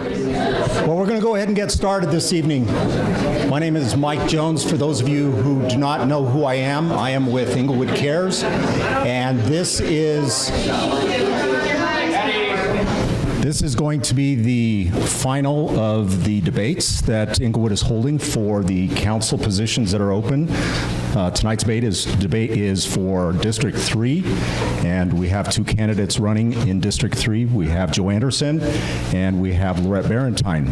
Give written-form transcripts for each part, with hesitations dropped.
Well, we're going to go ahead and get started this evening. My name is Mike Jones. For those of you who do not know who I am with Englewood Cares, and this is going to be the final of the debates that Englewood is holding for the council positions that are open. Tonight's debate is for District 3, and we have two candidates running in District 3. We have Joe Anderson, and we have Laurett Barrentine.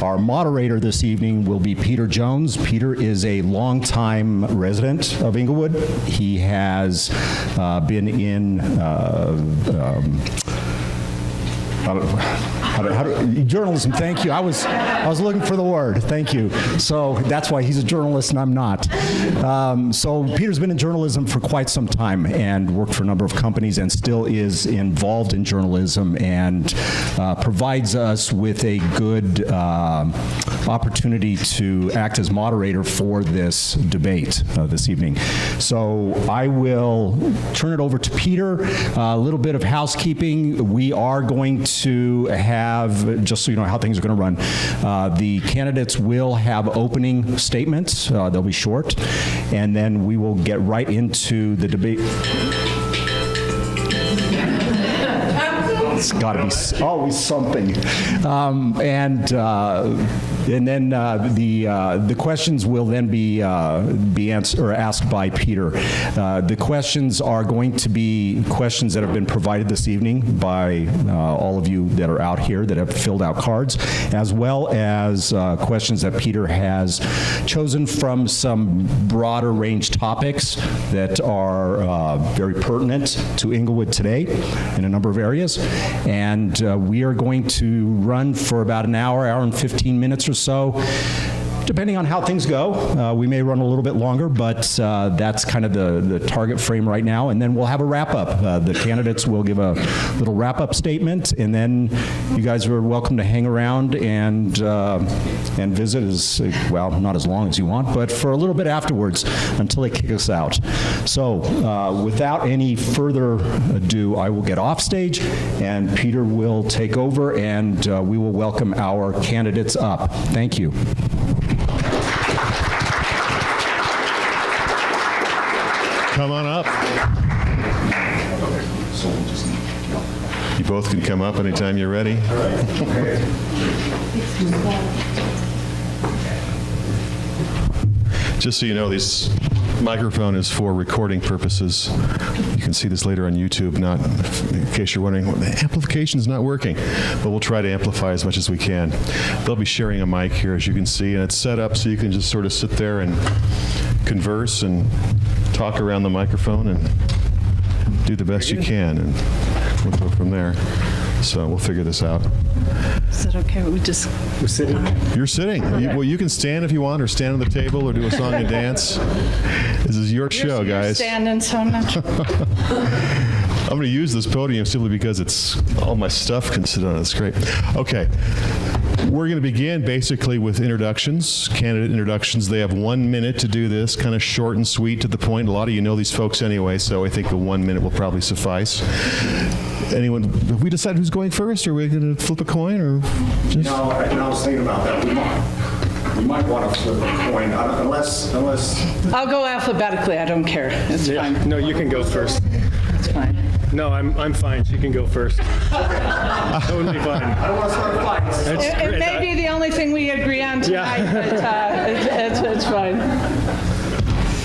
Our moderator this evening will be Peter Jones. Peter is a longtime resident of Englewood. He has been in journalism, thank you. I was looking for the word, thank you. So that's why he's a journalist and I'm not. So Peter's been in journalism for quite some time and worked for a number of companies and still is involved in journalism and provides us with a good opportunity to act as moderator for this debate this evening. So I will turn it over to Peter. A little bit of housekeeping. We are going to have, just so you know how things are going to run, the candidates will have opening statements. They'll be short, and then we will get right into the debate. It's got to be always something. And then the questions will then be answered or asked by Peter. The questions are going to be questions that have been provided this evening by all of you that are out here that have filled out cards, as well as questions that Peter has chosen from some broader range topics that are very pertinent to Englewood today in a number of areas. And we are going to run for about an hour and 15 minutes or so. Depending on how things go, we may run a little bit longer, but that's kind of the target frame right now. And then we'll have a wrap-up. The candidates will give a little wrap-up statement, and then you guys are welcome to hang around and visit as, well, not as long as you want, but for a little bit afterwards until they kick us out. So without any further ado, I will get off stage, and Peter will take over, and we will welcome our candidates up. Thank you. Come on up. You both can come up anytime you're ready. Just so you know, this microphone is for recording purposes. You can see this later on YouTube, not in case you're wondering, well, the amplification's not working, but we'll try to amplify as much as we can. They'll be sharing a mic here, as you can see, and it's set up so you can just sort of sit there and converse and talk around the microphone and do the best you can, and we'll go from there. So we'll figure this out. Is that okay? We're sitting. You're sitting. Well, you can stand if you want, or stand on the table, or do a song and dance. This is your show, guys. You're standing, so I'm not. I'm going to use this podium simply because it's all my stuff can sit on it. It's great. Okay. We're going to begin basically with introductions, candidate introductions. They have 1 minute to do this, kind of short and sweet, to the point. A lot of you know these folks anyway, so I think the 1 minute will probably suffice. Anyone, have we decided who's going first, or are we going to flip a coin, or just? No, I was thinking about that. We might want to flip a coin, unless... I'll go alphabetically. I don't care. It's fine. No, you can go first. It's fine. No, I'm fine. She can go first. Totally fine. I don't want to start fights. It may be the only thing we agree on tonight, but it's fine.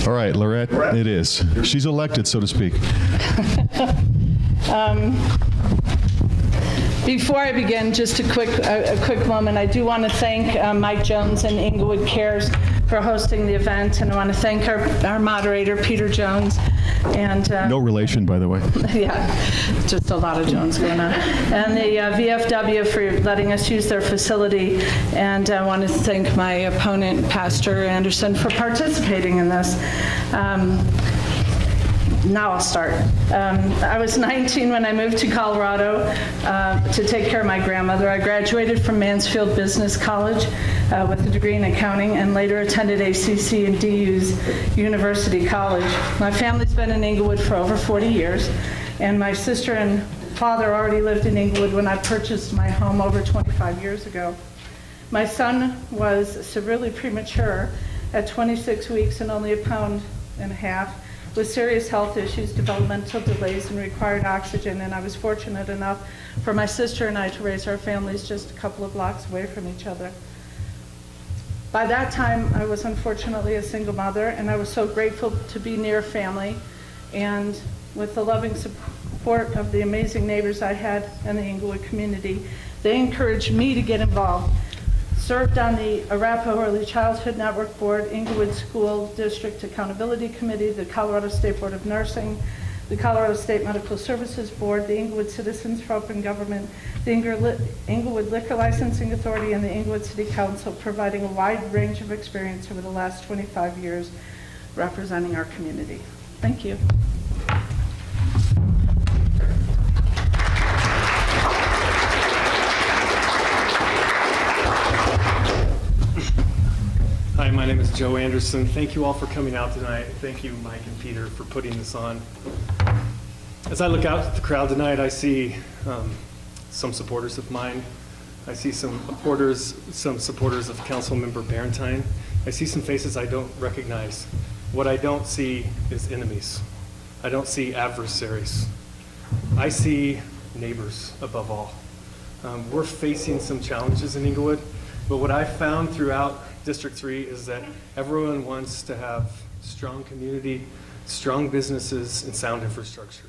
All right, Laurett, it is. She's elected, so to speak. Before I begin, just a quick moment. I do want to thank Mike Jones and Englewood Cares for hosting the event, and I want to thank our moderator, Peter Jones. And no relation, by the way. Yeah, just a lot of Jones going on. And the VFW for letting us use their facility. And I want to thank my opponent, Pastor Anderson, for participating in this. Now I'll start. I was 19 when I moved to Colorado to take care of my grandmother. I graduated from Mansfield Business College with a degree in accounting and later attended ACC and DU's University College. My family's been in Englewood for over 40 years, and my sister and father already lived in Englewood when I purchased my home over 25 years ago. My son was severely premature at 26 weeks and only 1.5 pounds with serious health issues, developmental delays, and required oxygen, and I was fortunate enough for my sister and I to raise our families just a couple of blocks away from each other. By that time, I was unfortunately a single mother, and I was so grateful to be near family, and with the loving support of the amazing neighbors I had in the Englewood community, they encouraged me to get involved. Served on the Arapahoe Early Childhood Network Board, Englewood School District Accountability Committee, the Colorado State Board of Nursing, the Colorado State Medical Services Board, the Englewood Citizens for Open Government, the Englewood Liquor Licensing Authority, and the Englewood City Council, providing a wide range of experience over the last 25 years representing our community. Thank you. Hi, my name is Joe Anderson. Thank you all for coming out tonight. Thank you, Mike and Peter, for putting this on. As I look out at the crowd tonight, I see some supporters of mine. I see some supporters of Councilmember Barrentine. I see some faces I don't recognize. What I don't see is enemies. I don't see adversaries. I see neighbors above all. We're facing some challenges in Englewood, but what I found throughout District 3 is that everyone wants to have strong community, strong businesses, and sound infrastructure.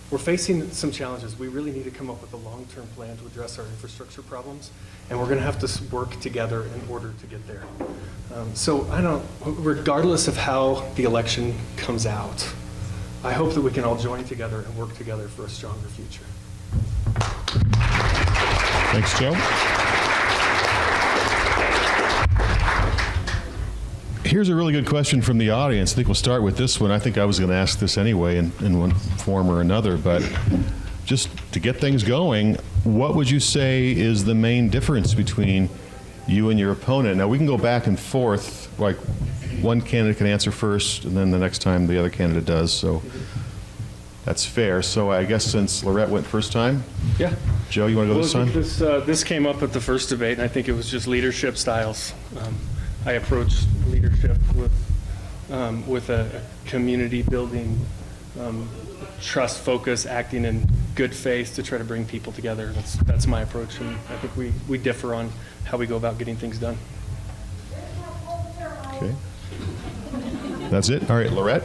We're facing some challenges. We really need to come up with a long-term plan to address our infrastructure problems, and we're going to have to work together in order to get there. Regardless of how the election comes out, I hope that we can all join together and work together for a stronger future. Thanks, Joe. Here's a really good question from the audience. I think we'll start with this one. I think I was going to ask this anyway in one form or another, but just to get things going, what would you say is the main difference between you and your opponent? Now, we can go back and forth, like one candidate can answer first, and then the next time the other candidate does, so that's fair. So I guess since Laurett went first time, Yeah. Joe, you want to go this time? This came up at the first debate, and I think it was just leadership styles. I approached leadership with a community building, trust focus, acting in good faith to try to bring people together. That's my approach, and I think we differ on how we go about getting things done. Okay. That's it? All right, Laurett?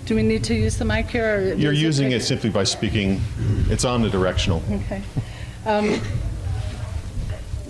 Do we need to use the mic here? Or You're using it simply by speaking. It's omnidirectional. Okay.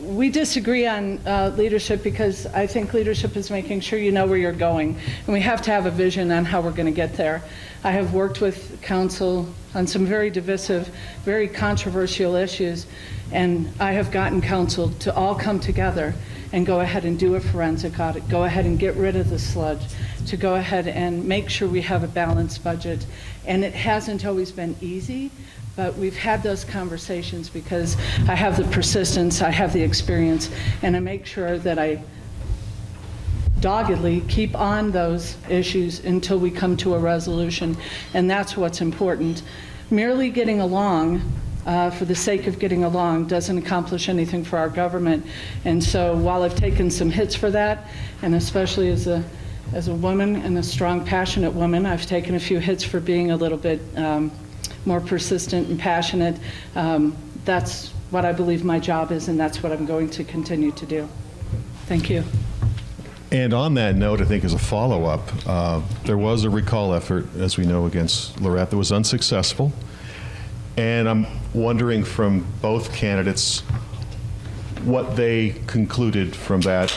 We disagree on leadership because I think leadership is making sure you know where you're going, and we have to have a vision on how we're going to get there. I have worked with council on some very divisive, very controversial issues, and I have gotten council to all come together and go ahead and do a forensic audit, go ahead and get rid of the sludge, to go ahead and make sure we have a balanced budget. And it hasn't always been easy, but we've had those conversations because I have the persistence, I have the experience, and I make sure that I doggedly keep on those issues until we come to a resolution, and that's what's important. Merely getting along for the sake of getting along doesn't accomplish anything for our government. And so while I've taken some hits for that, and especially as a woman and a strong, passionate woman, I've taken a few hits for being a little bit more persistent and passionate. That's what I believe my job is, and that's what I'm going to continue to do. Thank you. And on that note, I think as a follow-up, there was a recall effort, as we know, against Laurett that was unsuccessful. And I'm wondering from both candidates what they concluded from that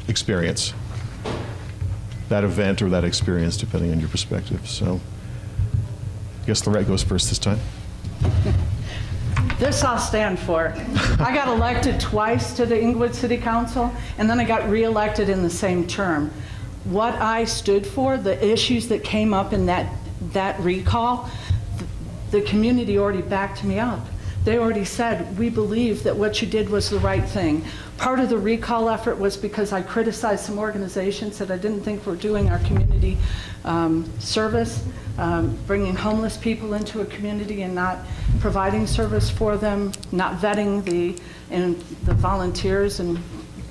experience, that event or that experience, depending on your perspective. So I guess Laurett goes first this time. This I'll stand for. I got elected twice to the Englewood City Council, and then I got reelected in the same term. What I stood for, the issues that came up in that recall, the community already backed me up. they already said, we believe that what you did was the right thing. Part of the recall effort was because I criticized some organizations that I didn't think were doing our community service, bringing homeless people into a community and not providing service for them, not vetting the volunteers, and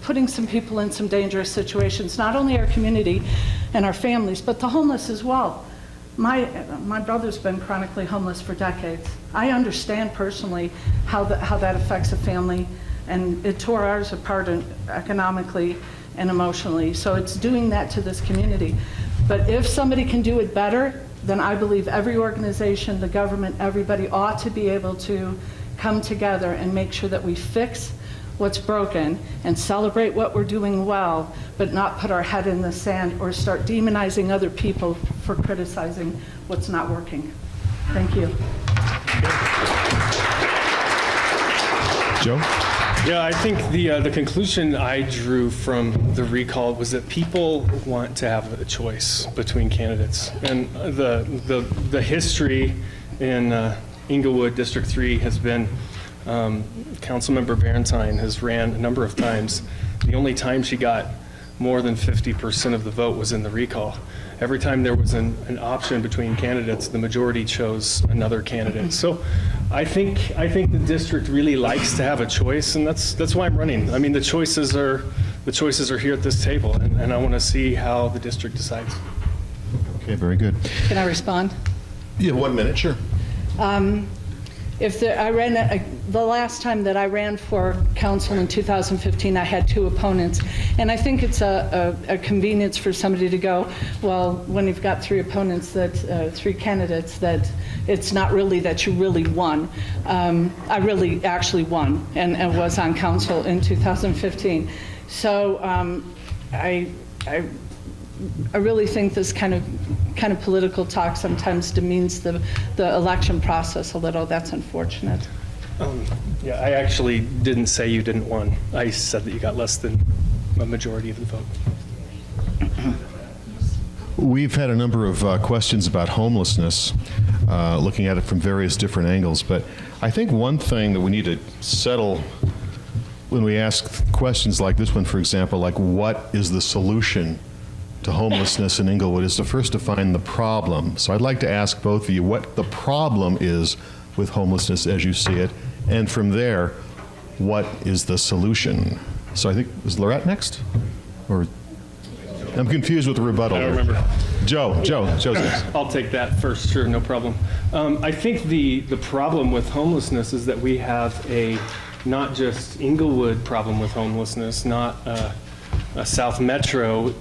putting some people in some dangerous situations, not only our community and our families, but the homeless as well. My brother's been chronically homeless for decades. I understand personally how that affects a family, and it tore ours apart economically and emotionally. So it's doing that to this community. But if somebody can do it better, then I believe every organization, the government, everybody ought to be able to come together and make sure that we fix what's broken and celebrate what we're doing well, but not put our head in the sand or start demonizing other people for criticizing what's not working. Thank you. Joe? Yeah, I think the conclusion I drew from the recall was that people want to have a choice between candidates, and the history in Englewood District 3 has been Councilmember Barrentine has ran a number of times. The only time she got more than 50% of the vote was in the recall. Every time there was an option between candidates, the majority chose another candidate. So I think the district really likes to have a choice, and that's why I'm running. I mean, the choices are here at this table, and I want to see how the district decides. Okay, very good. Can I respond? You have 1 minute, sure. The last time that I ran for council in 2015, I had 2 opponents. And I think it's a convenience for somebody to go, well, when you've got 3 opponents, 3 candidates, that it's not really that you really won. I really actually won and was on council in 2015. So I really think this kind of political talk sometimes demeans the election process a little. That's unfortunate. Yeah, I actually didn't say you didn't win. I said that you got less than a majority of the vote. We've had a number of questions about homelessness, looking at it from various different angles, but I think one thing that we need to settle when we ask questions like this one, for example, like what is the solution to homelessness in Englewood, is to first define the problem. So I'd like to ask both of you what the problem is with homelessness as you see it, and from there, what is the solution? So I think, is Laurett next? Or I'm confused with the rebuttal. I don't remember. Joe's next. I'll take that first, sure, no problem. I think the problem with homelessness is that we have a not just Englewood problem with homelessness, not a South Metro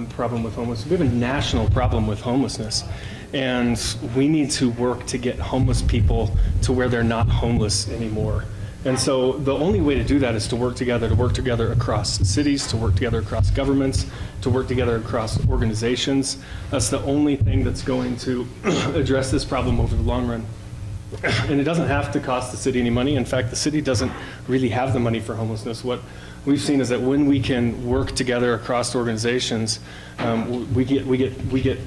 problem with homelessness. We have a national problem with homelessness. And we need to work to get homeless people to where they're not homeless anymore. And so the only way to do that is to work together across cities, to work together across governments, to work together across organizations. That's the only thing that's going to address this problem over the long run. And it doesn't have to cost the city any money. In fact, the city doesn't really have the money for homelessness. What we've seen is that when we can work together across organizations, we get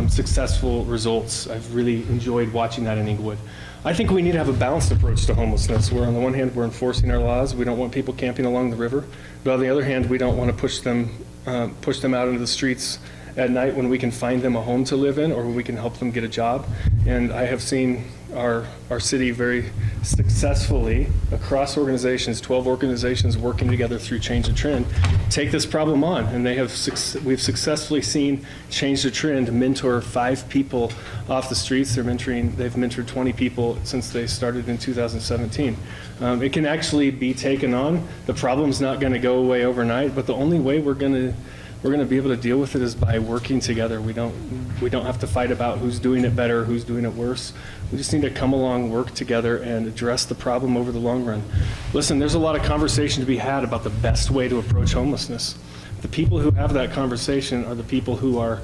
successful results. I've really enjoyed watching that in Englewood. I think we need to have a balanced approach to homelessness, where on the one hand, we're enforcing our laws. We don't want people camping along the river. But on the other hand, we don't want to push them out into the streets at night when we can find them a home to live in, or when we can help them get a job. And I have seen our city very successfully across organizations, 12 organizations working together through Change the Trend, take this problem on. And we've successfully seen Change the Trend mentor 5 people off the streets. They've mentored 20 people since they started in 2017. It can actually be taken on. The problem's not going to go away overnight, but the only way we're going to be able to deal with it is by working together. We don't have to fight about who's doing it better, who's doing it worse. We just need to come along, work together, and address the problem over the long run. Listen, there's a lot of conversation to be had about the best way to approach homelessness. The people who have that conversation are the people who are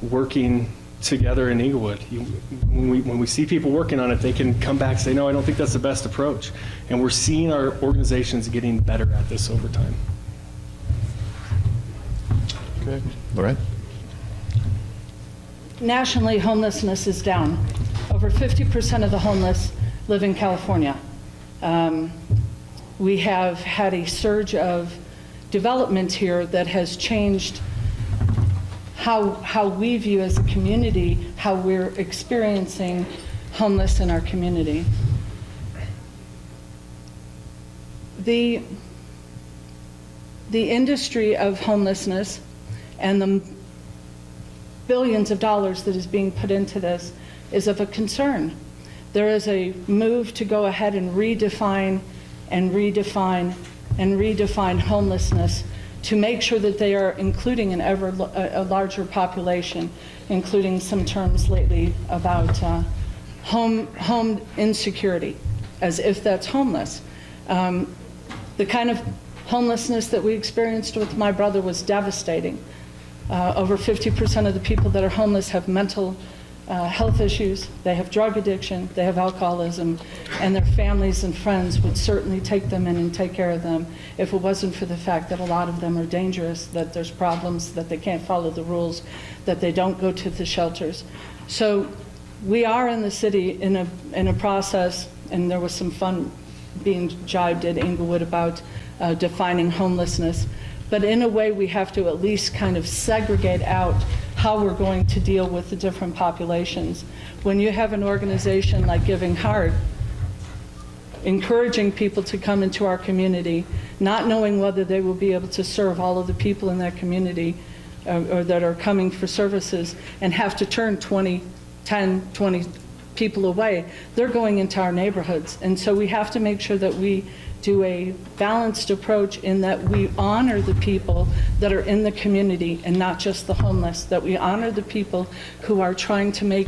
working together in Englewood. When we see people working on it, they can come back and say, no, I don't think that's the best approach. And we're seeing our organizations getting better at this over time. Okay. Laurett? Nationally, homelessness is down. Over 50% of the homeless live in California. We have had a surge of development here that has changed how we view as a community, how we're experiencing homeless in our community. The industry of homelessness and the billions of dollars that is being put into this is of a concern. There is a move to go ahead and redefine homelessness to make sure that they are including a larger population, including some terms lately about home insecurity, as if that's homeless. The kind of homelessness that we experienced with my brother was devastating. Over 50% of the people that are homeless have mental health issues, they have drug addiction, they have alcoholism, and their families and friends would certainly take them in and take care of them if it wasn't for the fact that a lot of them are dangerous, that there's problems, that they can't follow the rules, that they don't go to the shelters. So we are in the city in a process, and there was some fun being jibed at Englewood about defining homelessness. But in a way, we have to at least kind of segregate out how we're going to deal with the different populations. When you have an organization like Giving Heart encouraging people to come into our community, not knowing whether they will be able to serve all of the people in that community or that are coming for services, and have to turn 10, 20 people away, they're going into our neighborhoods. And so we have to make sure that we do a balanced approach in that we honor the people that are in the community and not just the homeless, that we honor the people who are trying to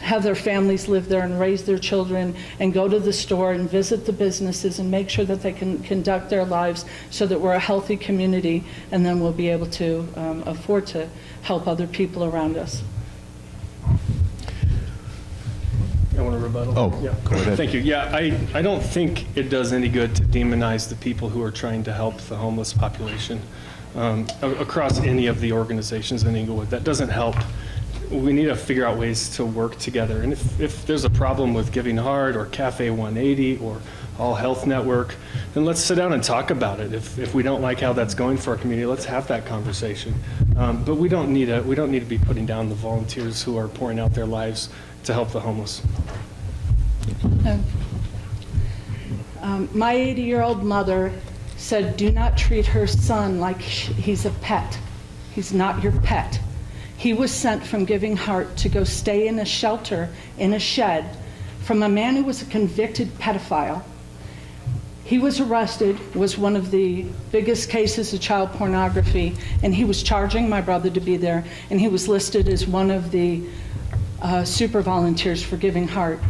have their families live there and raise their children and go to the store and visit the businesses and make sure that they can conduct their lives so that we're a healthy community, and then we'll be able to afford to help other people around us. I want to rebuttal. Oh, yeah. go ahead. Thank you. Yeah, I don't think it does any good to demonize the people who are trying to help the homeless population across any of the organizations in Englewood. That doesn't help. We need to figure out ways to work together. And if there's a problem with Giving Heart or Cafe 180 or All Health Network, then let's sit down and talk about it. If we don't like how that's going for our community, let's have that conversation. But we don't need to be putting down the volunteers who are pouring out their lives to help the homeless. My 80-year-old mother said, do not treat her son like he's a pet. He's not your pet. He was sent from Giving Heart to go stay in a shelter, in a shed, from a man who was a convicted pedophile. He was arrested, was one of the biggest cases of child pornography, and he was charging my brother to be there, and he was listed as one of the super volunteers for Giving Heart.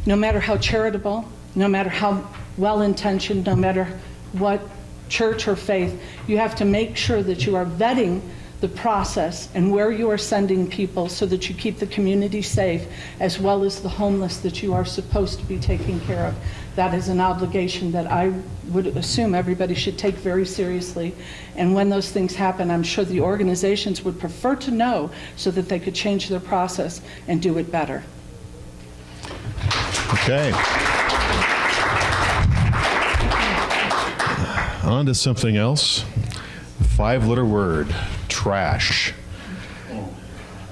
No matter how charitable, no matter how well-intentioned, no matter what church or faith, you have to make sure that you are vetting the process and where you are sending people so that you keep the community safe, as well as the homeless that you are supposed to be taking care of. That is an obligation that I would assume everybody should take very seriously. And when those things happen, I'm sure the organizations would prefer to know so that they could change their process and do it better. Okay. On to something else. 5-letter word, trash.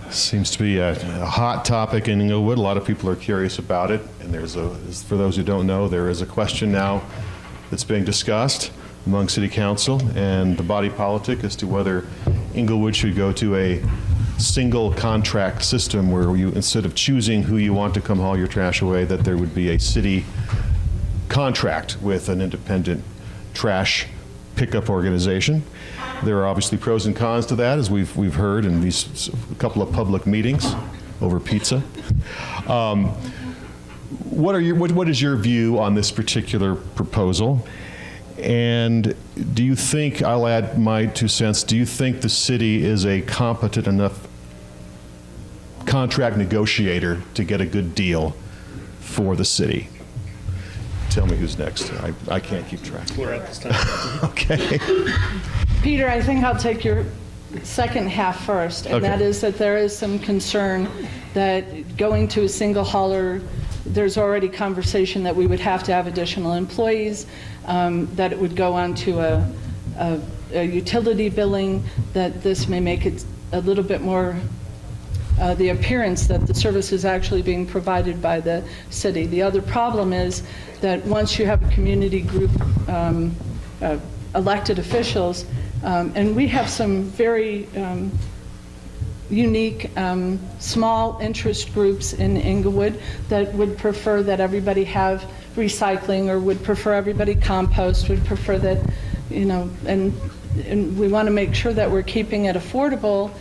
Seems to be a hot topic in Englewood. A lot of people are curious about it. And for those who don't know, there is a question now that's being discussed among City Council and the body politic as to whether Englewood should go to a single contract system where you, instead of choosing who you want to come haul your trash away, that there would be a city contract with an independent trash pickup organization. There are obviously pros and cons to that, as we've heard in these couple of public meetings over pizza. What is your view on this particular proposal? And do you think, I'll add my 2 cents, do you think the city is a competent enough contract negotiator to get a good deal for the city? Tell me who's next. I can't keep track. We're at this time. Okay. Peter, I think I'll take your second half first, and Okay. that is that there is some concern that going to a single hauler there's already conversation that we would have to have additional employees, that it would go on to a utility billing, that this may make it a little bit more the appearance that the service is actually being provided by the city. The other problem is that once you have a community group, elected officials, and we have some very unique small interest groups in Englewood that would prefer that everybody have recycling, or would prefer everybody compost, would prefer that, and we want to make sure that we're keeping it affordable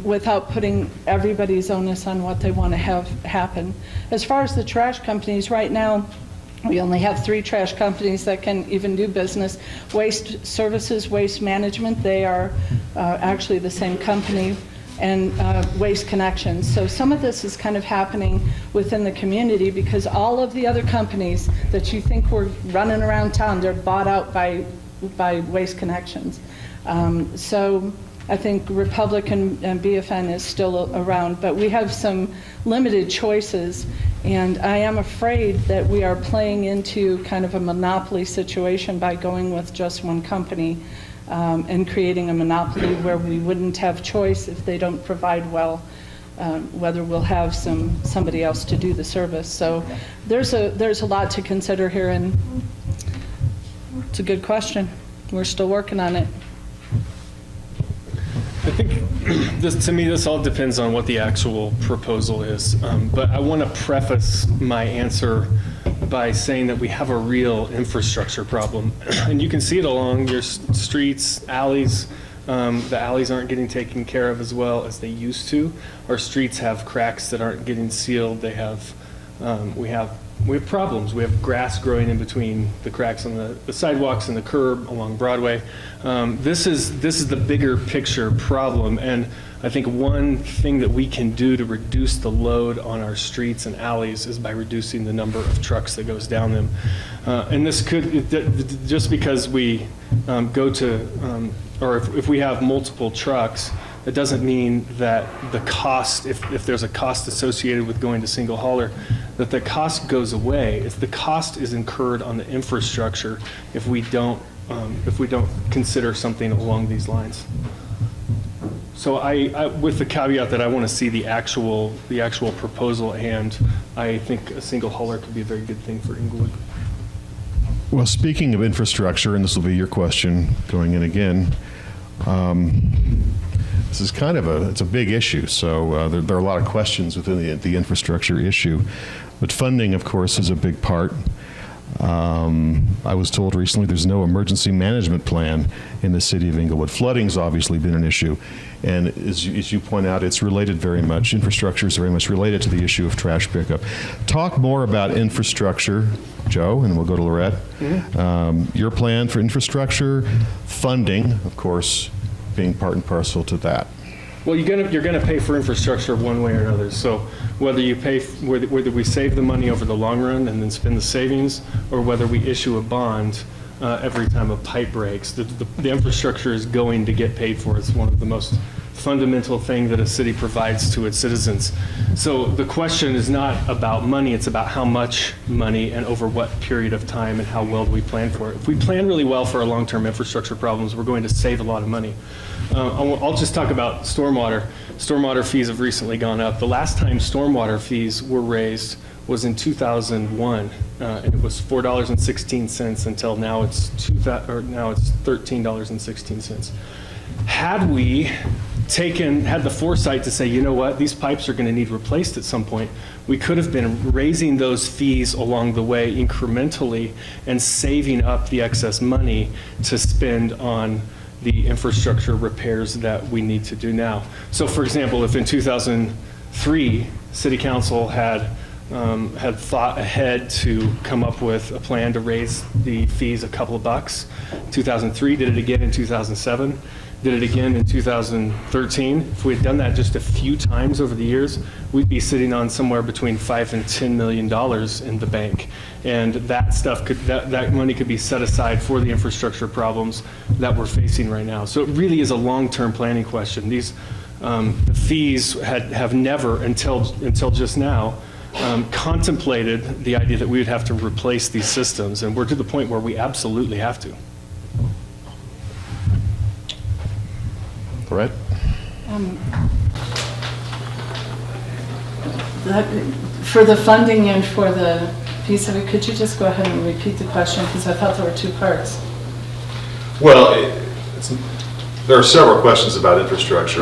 without putting everybody's onus on what they want to have happen. As far as the trash companies, right now, we only have 3 trash companies that can even do business. Waste Services, Waste Management, they are actually the same company, and Waste Connections. So some of this is kind of happening within the community because all of the other companies that you think were running around town, they're bought out by Waste Connections. So I think Republic and BFN is still around, but we have some limited choices, and I am afraid that we are playing into kind of a monopoly situation by going with just one company and creating a monopoly where we wouldn't have choice if they don't provide well, whether we'll have somebody else to do the service. So there's a lot to consider here, and it's a good question. We're still working on it. I think to me, this all depends on what the actual proposal is. But I want to preface my answer by saying that we have a real infrastructure problem. And you can see it along your streets, alleys. The alleys aren't getting taken care of as well as they used to. Our streets have cracks that aren't getting sealed. We have problems. We have grass growing in between the cracks on the sidewalks and the curb along Broadway. This is the bigger picture problem, and I think one thing that we can do to reduce the load on our streets and alleys is by reducing the number of trucks that goes down them. And this could, just because we go to, or if we have multiple trucks, it doesn't mean that the cost, if there's a cost associated with going to single hauler, that the cost goes away. It's the cost is incurred on the infrastructure if we don't consider something along these lines. So I with the caveat that I want to see the actual proposal at hand, I think a single hauler could be a very good thing for Englewood. Well, speaking of infrastructure, and this will be your question going in again, this is kind of it's a big issue. So there are a lot of questions within the infrastructure issue, but funding, of course, is a big part. I was told recently there's no emergency management plan in the city of Englewood. Flooding's obviously been an issue, and as you point out, it's related very much. Infrastructure is very much related to the issue of trash pickup. Talk more about infrastructure, Joe, and we'll go to Laurett. Mm-hmm. Your plan for infrastructure, funding, of course, being part and parcel to that. Well, you're gonna pay for infrastructure one way or another. So whether we save the money over the long run and then spend the savings, or whether we issue a bond every time a pipe breaks, the infrastructure is going to get paid for. It's one of the most fundamental thing that a city provides to its citizens. So the question is not about money, it's about how much money and over what period of time and how well do we plan for it. If we plan really well for our long-term infrastructure problems, we're going to save a lot of money. I'll just talk about stormwater. Stormwater fees have recently gone up. The last time stormwater fees were raised was in 2001, and it was $4.16 until now it's $13.16. Had we had the foresight to say, you know what, these pipes are going to need replaced at some point, we could have been raising those fees along the way incrementally and saving up the excess money to spend on the infrastructure repairs that we need to do now. So for example, if in 2003, City Council had thought ahead to come up with a plan to raise the fees a couple of bucks, 2003, did it again in 2007, did it again in 2013. If we had done that just a few times over the years, we'd be sitting on somewhere between $5 and $10 million in the bank. And that stuff that money could be set aside for the infrastructure problems that we're facing right now. So it really is a long-term planning question. These the fees have never, until just now, contemplated the idea that we would have to replace these systems, and we're to the point where we absolutely have to. Laurett? For the funding and for the piece of it, could you just go ahead and repeat the question, because I thought there were two parts. Well, there are several questions about infrastructure.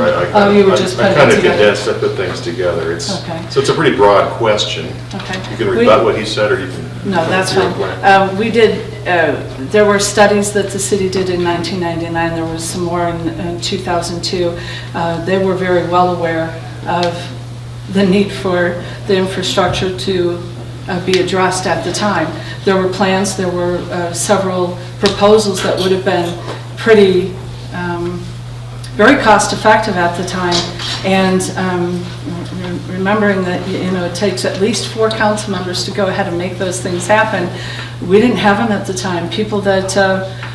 You were just putting it kind of together. condensed, I put things together. Okay. So it's a pretty broad question. Okay. You can rebut what he said, or you can. No, that's your fine. plan. We did, there were studies that the city did in 1999. There was some more in 2002. They were very well aware of the need for the infrastructure to be addressed at the time. There were plans, there were several proposals that would have been pretty, very cost effective at the time. And remembering that, you know, it takes at least 4 council members to go ahead and make those things happen. We didn't have them at the time. People that,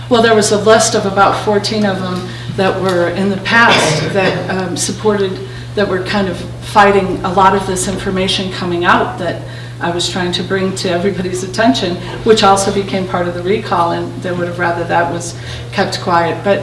well, there was a list of about 14 of them that were in the past that supported, that were kind of fighting a lot of this information coming out that I was trying to bring to everybody's attention, which also became part of the recall, and they would have rather that was kept quiet. But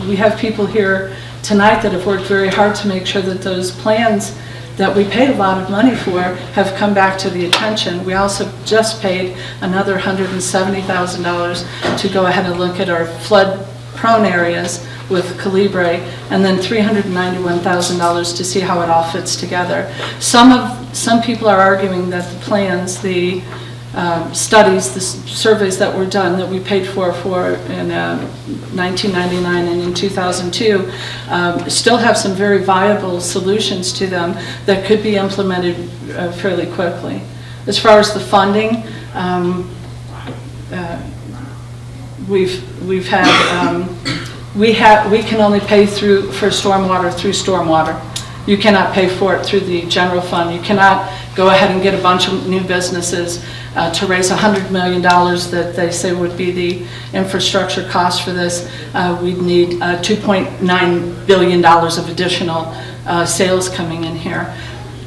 we have people here tonight that have worked very hard to make sure that those plans that we paid a lot of money for have come back to the attention. We also just paid another $170,000 to go ahead and look at our flood-prone areas with Calibre, and then $391,000 to see how it all fits together. Some people are arguing that the plans, the studies, the surveys that were done that we paid for in 1999 and in 2002 still have some very viable solutions to them that could be implemented fairly quickly. As far as the funding, we've had we can only pay for stormwater through stormwater. You cannot pay for it through the general fund. You cannot go ahead and get a bunch of new businesses to raise $100 million that they say would be the infrastructure cost for this. We'd need $2.9 billion of additional sales coming in here.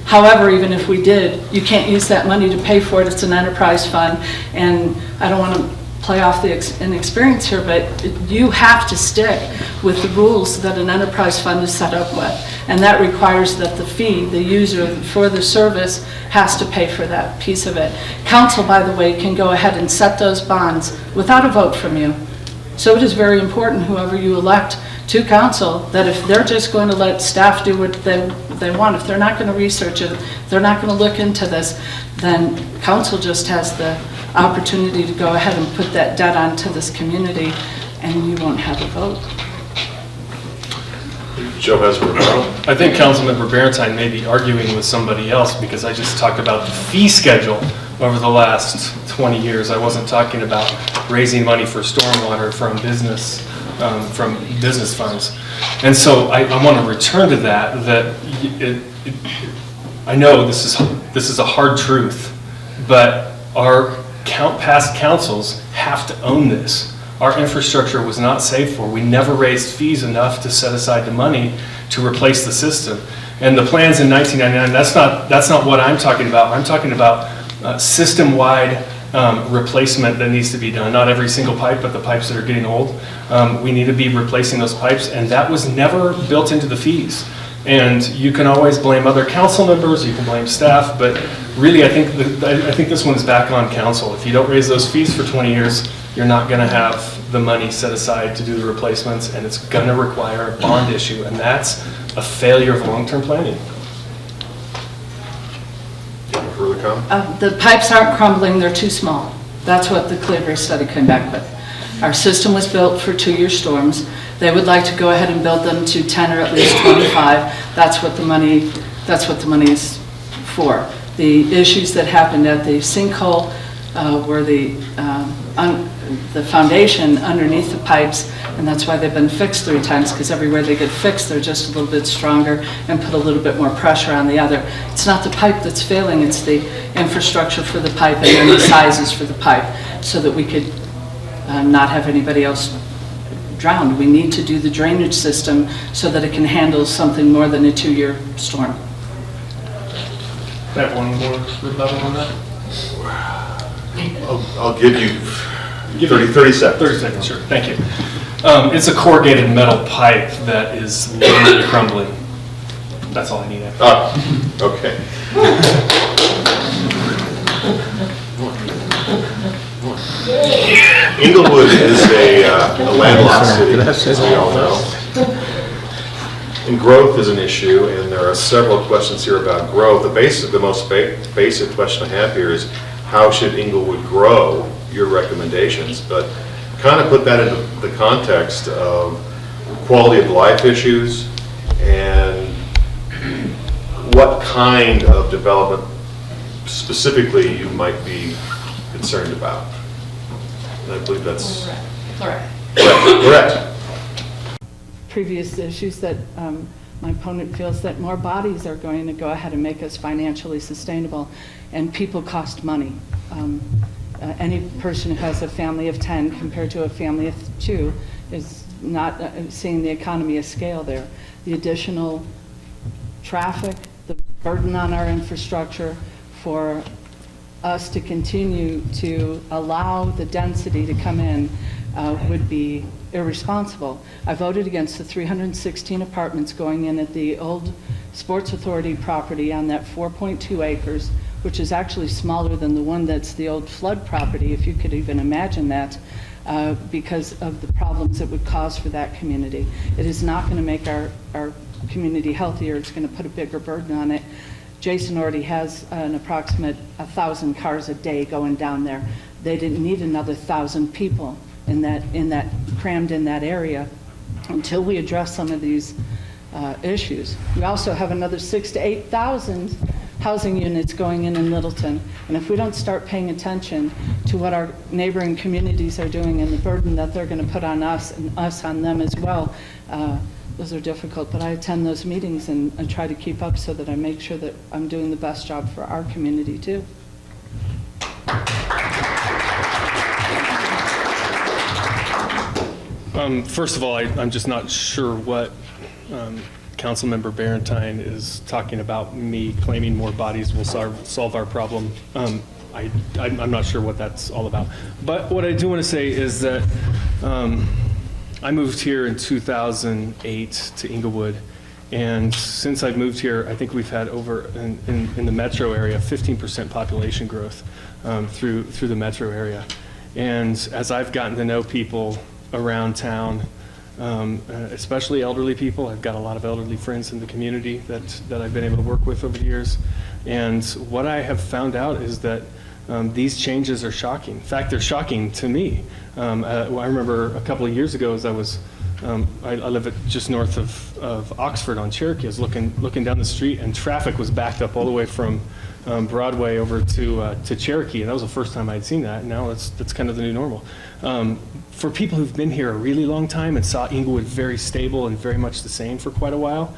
However, even if we did, you can't use that money to pay for it. It's an enterprise fund, and I don't want to play off the inexperience here, but you have to stick with the rules that an enterprise fund is set up with. And that requires that the fee, the user for the service, has to pay for that piece of it. Council, by the way, can go ahead and set those bonds without a vote from you. So it is very important, whoever you elect to council, that if they're just going to let staff do what they want, if they're not going to research it, they're not going to look into this, then council just has the opportunity to go ahead and put that debt onto this community, and you won't have a vote. Joe has a rebuttal. I think Councilmember Barrentine may be arguing with somebody else, because I just talked about the fee schedule over the last 20 years. I wasn't talking about raising money for stormwater from business funds. And so I want to return to that I know this is a hard truth, but our past councils have to own this. Our infrastructure was not saved for. We never raised fees enough to set aside the money to replace the system. And the plans in 1999, that's not what I'm talking about. I'm talking about system-wide replacement that needs to be done. Not every single pipe, but the pipes that are getting old. We need to be replacing those pipes, and that was never built into the fees. And you can always blame other council members, you can blame staff, but really I think this one's back on council. If you don't raise those fees for 20 years, you're not going to have the money set aside to do the replacements, and it's going to require a bond issue, and that's a failure of long-term planning. Further comment? The pipes aren't crumbling, they're too small. That's what the Calibre study came back with. Our system was built for 2-year storms. They would like to go ahead and build them to 10 or at least 25. That's what the money is for. The issues that happened at the sinkhole were the foundation underneath the pipes, and that's why they've been fixed 3 times, because everywhere they get fixed, they're just a little bit stronger and put a little bit more pressure on the other. It's not the pipe that's failing, it's the infrastructure for the pipe and then the sizes for the pipe, so that we could not have anybody else drowned. We need to do the drainage system so that it can handle something more than a 2-year storm. I have one more rebuttal on that. I'll give you 30 seconds. 30 seconds, sure. Thank you. It's a corrugated metal pipe that is literally crumbling. That's all I need. Okay. Englewood is a landlocked city, as we all know. And growth is an issue, and there are several questions here about growth. The most basic question I have here is, how should Englewood grow? Your recommendations, but kind of put that into the context of quality of life issues and what kind of development specifically you might be concerned about. And I believe that's correct. Previous issues that my opponent feels that more bodies are going to go ahead and make us financially sustainable, and people cost money. Any person who has a family of 10 compared to a family of 2 is not seeing the economy of scale there. The additional traffic, the burden on our infrastructure for us to continue to allow the density to come in would be irresponsible. I voted against the 316 apartments going in at the old Sports Authority property on that 4.2 acres, which is actually smaller than the one that's the old flood property, if you could even imagine that, because of the problems it would cause for that community. It is not going to make our community healthier. It's going to put a bigger burden on it. Jason already has an approximate 1,000 cars a day going down there. They didn't need another 1,000 people in that crammed in that area until we address some of these issues. We also have another 6,000 to 8,000 housing units going in Littleton, and if we don't start paying attention to what our neighboring communities are doing and the burden that they're going to put on us and us on them as well, those are difficult. But I attend those meetings and try to keep up so that I make sure that I'm doing the best job for our community too. First of all, I'm just not sure what Councilmember Barrentine is talking about, me claiming more bodies will solve our problem. I'm not sure what that's all about. But what I do want to say is that I moved here in 2008 to Englewood, and since I've moved here, I think we've had over, in the metro area, 15% population growth through the metro area. And as I've gotten to know people around town, especially elderly people. I've got a lot of elderly friends in the community that I've been able to work with over the years. And what I have found out is that these changes are shocking. In fact, they're shocking to me. I remember a couple of years ago as I live just north of Oxford on Cherokee. I was looking down the street, and traffic was backed up all the way from Broadway over to Cherokee. And that was the first time I'd seen that. Now that's kind of the new normal. For people who've been here a really long time and saw Englewood very stable and very much the same for quite a while,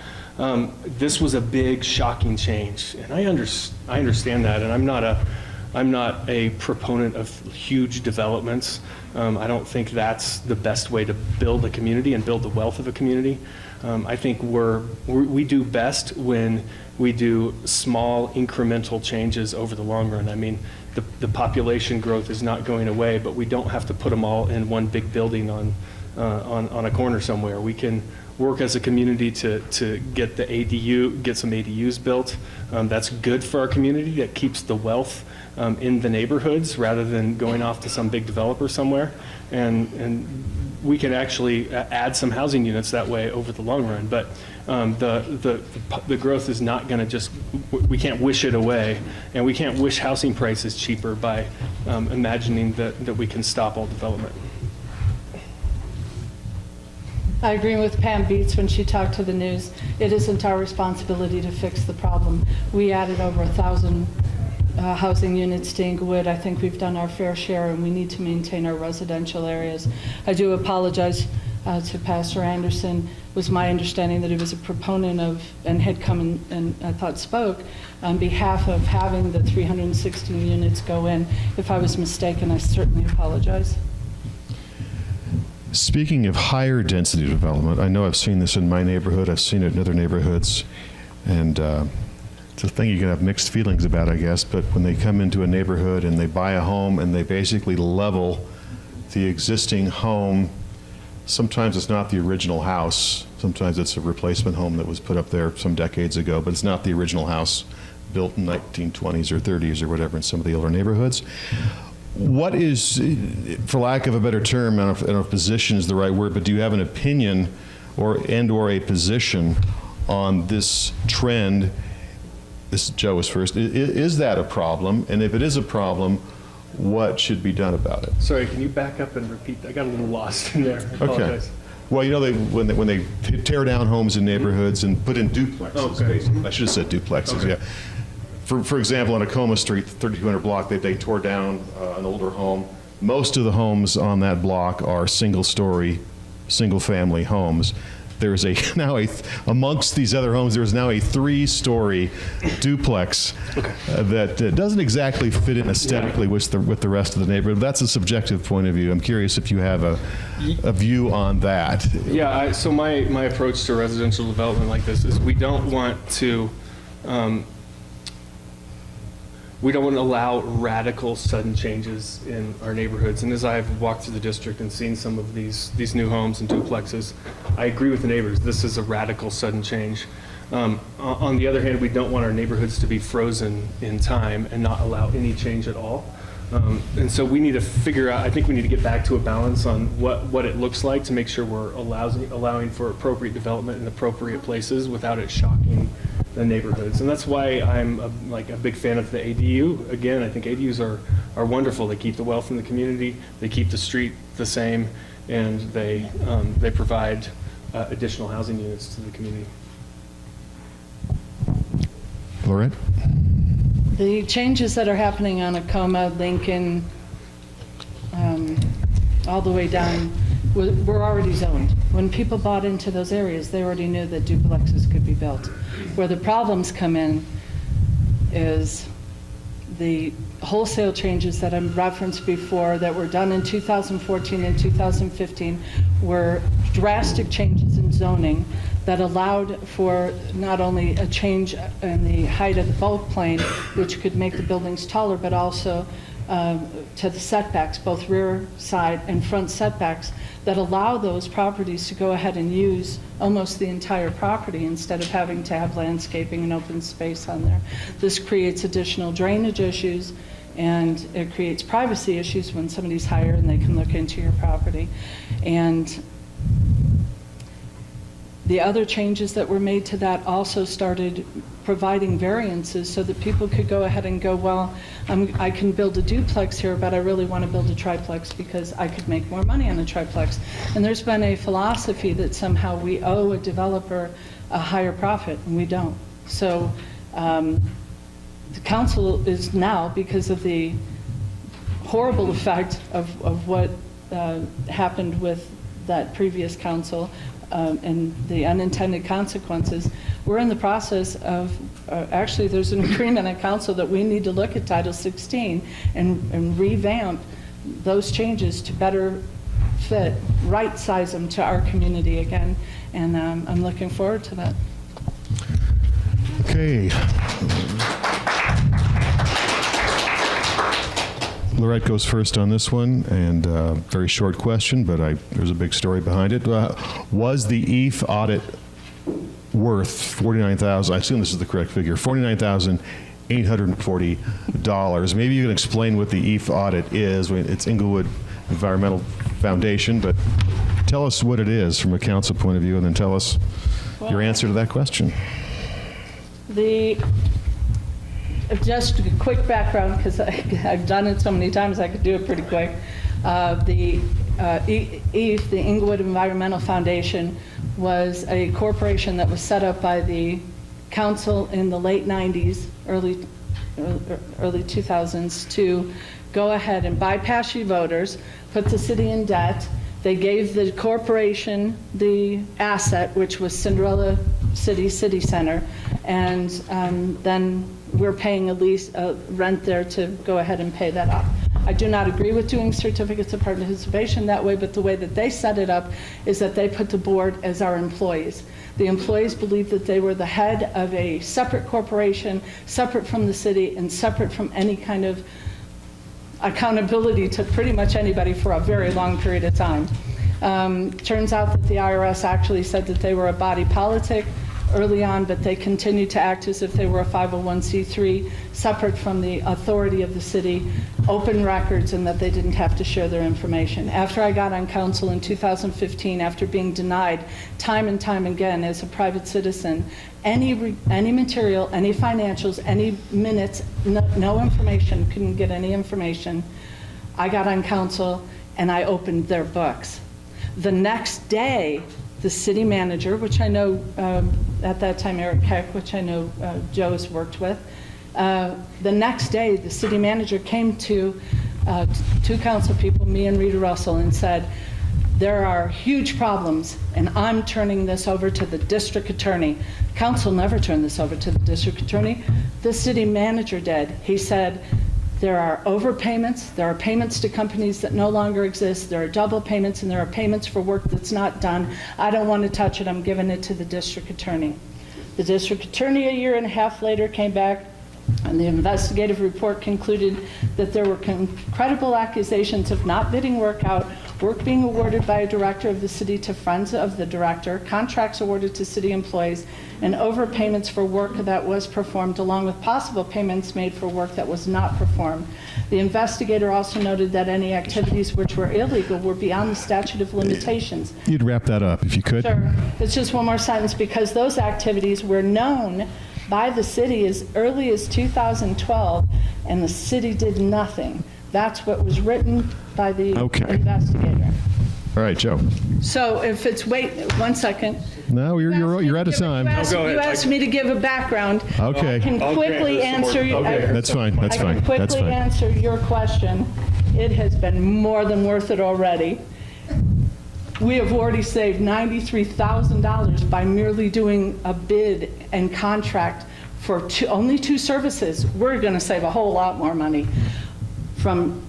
this was a big, shocking change. And I understand that, and I'm not a proponent of huge developments. I don't think that's the best way to build a community and build the wealth of a community. I think we do best when we do small incremental changes over the long run. I mean, the population growth is not going away, but we don't have to put them all in one big building on a corner somewhere. We can work as a community to get some ADUs built. That's good for our community. That keeps the wealth in the neighborhoods rather than going off to some big developer somewhere. And we can actually add some housing units that way over the long run. But the growth is not going to we can't wish it away, and we can't wish housing prices cheaper by imagining that we can stop all development. I agree with Pam Beats when she talked to the news. It isn't our responsibility to fix the problem. We added over 1,000 housing units to Englewood. I think we've done our fair share, and we need to maintain our residential areas. I do apologize to Pastor Anderson. It was my understanding that he was a proponent of, and had come and I thought spoke on behalf of having the 316 units go in. If I was mistaken, I certainly apologize. Speaking of higher density development, I know I've seen this in my neighborhood, I've seen it in other neighborhoods, and it's a thing you can have mixed feelings about, I guess, but when they come into a neighborhood and they buy a home and they basically level the existing home, sometimes it's not the original house. Sometimes it's a replacement home that was put up there some decades ago, but it's not the original house built in 1920s or 30s or whatever in some of the older neighborhoods. What is, for lack of a better term, I don't know if position is the right word, but do you have an opinion or a position on this trend? This Joe is first. Is that a problem? And if it is a problem, what should be done about it? Sorry, can you back up and repeat? I got a little lost in there. I apologize. Well, you know, when they tear down homes in neighborhoods and put in duplexes, basically. I should have said duplexes, yeah. For example, on Acoma Street, 3200 block, they tore down an older home. Most of the homes on that block are single-story, single-family homes. There is amongst these other homes, there is now a 3-story duplex that doesn't exactly fit in aesthetically with the rest of the neighborhood. That's a subjective point of view. I'm curious if you have a view on that. Yeah, so my approach to residential development like this is we don't want to allow radical sudden changes in our neighborhoods. And as I've walked through the district and seen some of these new homes and duplexes, I agree with the neighbors. This is a radical sudden change. On the other hand, we don't want our neighborhoods to be frozen in time and not allow any change at all. And so we need to figure out, I think we need to get back to a balance on what it looks like to make sure we're allowing for appropriate development in appropriate places without it shocking the neighborhoods. And that's why I'm a big fan of the ADU. Again, I think ADUs are wonderful. They keep the wealth in the community, they keep the street the same, and they provide additional housing units to the community. Laurett? The changes that are happening on Acoma, Lincoln, all the way down, were already zoned. When people bought into those areas, they already knew that duplexes could be built. Where the problems come in is the wholesale changes that I referenced before that were done in 2014 and 2015 were drastic changes in zoning that allowed for not only a change in the height of the bulk plane, which could make the buildings taller, but also to the setbacks, both rear side and front setbacks, that allow those properties to go ahead and use almost the entire property instead of having to have landscaping and open space on there. This creates additional drainage issues, and it creates privacy issues when somebody's higher and they can look into your property. And the other changes that were made to that also started providing variances so that people could go ahead and go, well, I can build a duplex here, but I really want to build a triplex because I could make more money on a triplex. And there's been a philosophy that somehow we owe a developer a higher profit, and we don't. So the council is now, because of the horrible effect of what happened with that previous council, and the unintended consequences, we're in the process of, actually there's an agreement at council that we need to look at Title 16 and revamp those changes to better fit, right size them to our community again. And I'm looking forward to that. Okay. Laurett goes first on this one, and very short question, but there's a big story behind it. Was the EAF audit worth $49,000? I assume this is the correct figure. $49,840. Maybe you can explain what the EAF audit is. It's Englewood Environmental Foundation, but tell us what it is from a council point of view, and then tell us your answer to that question. Just a quick background, because I've done it so many times I could do it pretty quick. The EAF, the Englewood Environmental Foundation, was a corporation that was set up by the council in the late 90s, early 2000s, to go ahead and bypass you voters, put the city in debt. They gave the corporation the asset, which was Cinderella City Center, and then we're paying a rent there to go ahead and pay that off. I do not agree with doing certificates of participation that way, but the way that they set it up is that they put the board as our employees. The employees believed that they were the head of a separate corporation, separate from the city, and separate from any kind of accountability to pretty much anybody for a very long period of time. Turns out that the IRS actually said that they were a body politic early on, but they continued to act as if they were a 501c3, separate from the authority of the city, open records, and that they didn't have to share their information. After I got on council in 2015, after being denied time and time again as a private citizen, any material, any financials, any minutes, no information, couldn't get any information, I got on council and I opened their books. The next day, the city manager, which I know at that time Eric Keck, which I know Joe has worked with, the next day the city manager came to two council people, me and Rita Russell, and said, there are huge problems and I'm turning this over to the district attorney. Council never turned this over to the district attorney. The city manager did. He said, there are overpayments, there are payments to companies that no longer exist, there are double payments, and there are payments for work that's not done. I don't want to touch it, I'm giving it to the district attorney. The district attorney a year and a half later came back, and the investigative report concluded that there were credible accusations of not bidding work out, work being awarded by a director of the city to friends of the director, contracts awarded to city employees, and overpayments for work that was performed, along with possible payments made for work that was not performed. The investigator also noted that any activities which were illegal were beyond the statute of limitations. You'd wrap that up if you could. Sure. It's just one more sentence, because those activities were known by the city as early as 2012, and the city did nothing. That's what was written by the investigator. All right, Joe. So if it's, wait, 1 second. No, you're out of time. You asked me to give a background. Okay. I can quickly answer you. That's fine. That's fine. I can quickly answer your question. It has been more than worth it already. We have already saved $93,000 by merely doing a bid and contract for only two services. We're going to save a whole lot more money. From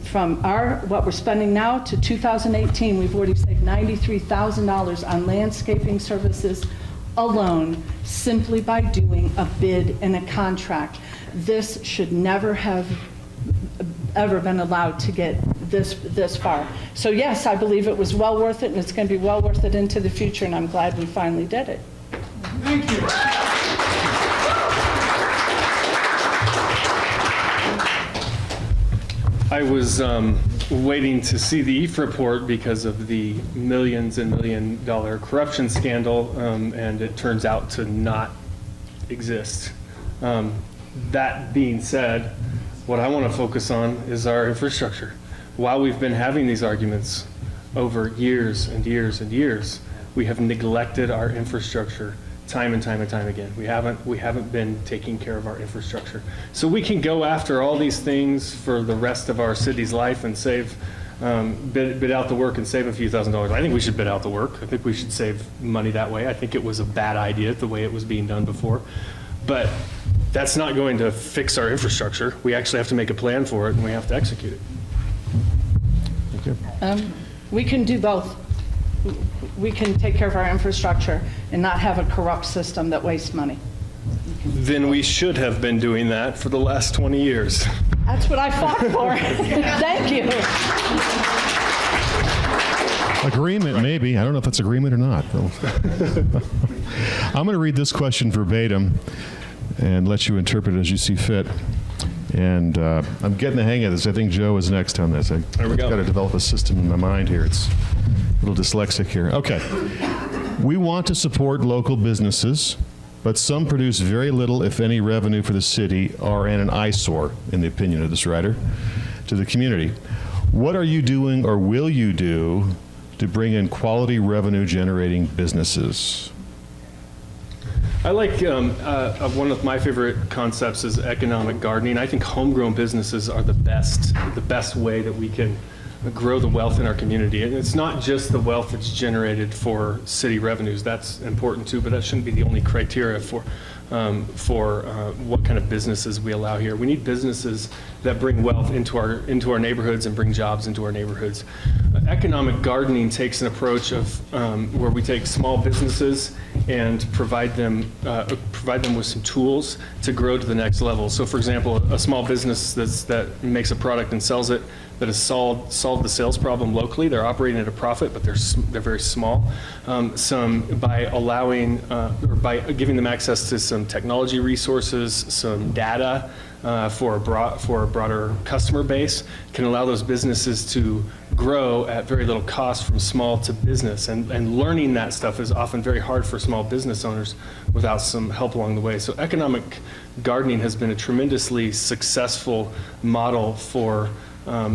what we're spending now to 2018, we've already saved $93,000 on landscaping services alone, simply by doing a bid and a contract. This should never have ever been allowed to get this far. So yes, I believe it was well worth it, and it's going to be well worth it into the future, and I'm glad we finally did it. Thank you. I was waiting to see the EAF report because of the millions and $1 million corruption scandal, and it turns out to not exist. That being said, what I want to focus on is our infrastructure. While we've been having these arguments over years and years and years, we have neglected our infrastructure time and time and time again. We haven't been taking care of our infrastructure. So we can go after all these things for the rest of our city's life and save, bid out the work and save a few $1,000s. I think we should bid out the work. I think we should save money that way. I think it was a bad idea the way it was being done before. But that's not going to fix our infrastructure. We actually have to make a plan for it, and we have to execute it. We can do both. We can take care of our infrastructure and not have a corrupt system that wastes money. Then we should have been doing that for the last 20 years. That's what I fought for. Thank you. Agreement, maybe. I don't know if that's agreement or not. I'm going to read this question verbatim and let you interpret it as you see fit. And I'm getting the hang of this. I think Joe is next on this. I've got to develop a system in my mind here. It's a little dyslexic here. Okay. We want to support local businesses, but some produce very little, if any, revenue for the city, are an eyesore, in the opinion of this writer, to the community. What are you doing or will you do to bring in quality revenue-generating businesses? I like, one of my favorite concepts is economic gardening. I think homegrown businesses are the best way that we can grow the wealth in our community. And it's not just the wealth that's generated for city revenues. That's important too, but that shouldn't be the only criteria for for what kind of businesses we allow here. We need businesses that bring wealth into our neighborhoods and bring jobs into our neighborhoods. Economic gardening takes an approach of where we take small businesses and provide them with some tools to grow to the next level. So, for example, a small business that makes a product and sells it, that has solved the sales problem locally. They're operating at a profit, but they're very small. By allowing or by giving them access to some technology resources, some data for a broader customer base, can allow those businesses to grow at very little cost from small to business. And learning that stuff is often very hard for small business owners without some help along the way. So economic gardening has been a tremendously successful model for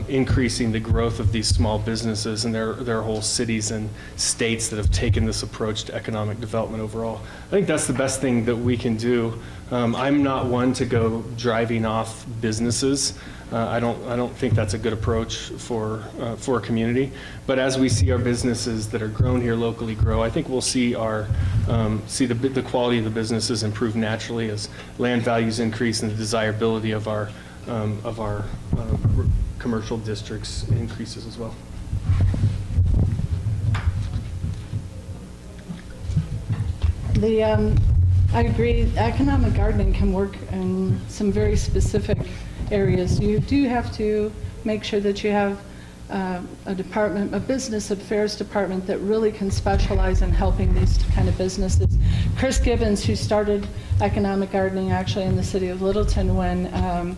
increasing the growth of these small businesses, and there are whole cities and states that have taken this approach to economic development overall. I think that's the best thing that we can do. I'm not one to go driving off businesses. I don't think that's a good approach for a community. But as we see our businesses that are grown here locally grow, I think we'll see the quality of the businesses improve naturally as land values increase and the desirability of our commercial districts increases as well. I agree, economic gardening can work in some very specific areas. You do have to make sure that you have a business affairs department that really can specialize in helping these kind of businesses. Chris Gibbons, who started economic gardening actually in the city of Littleton when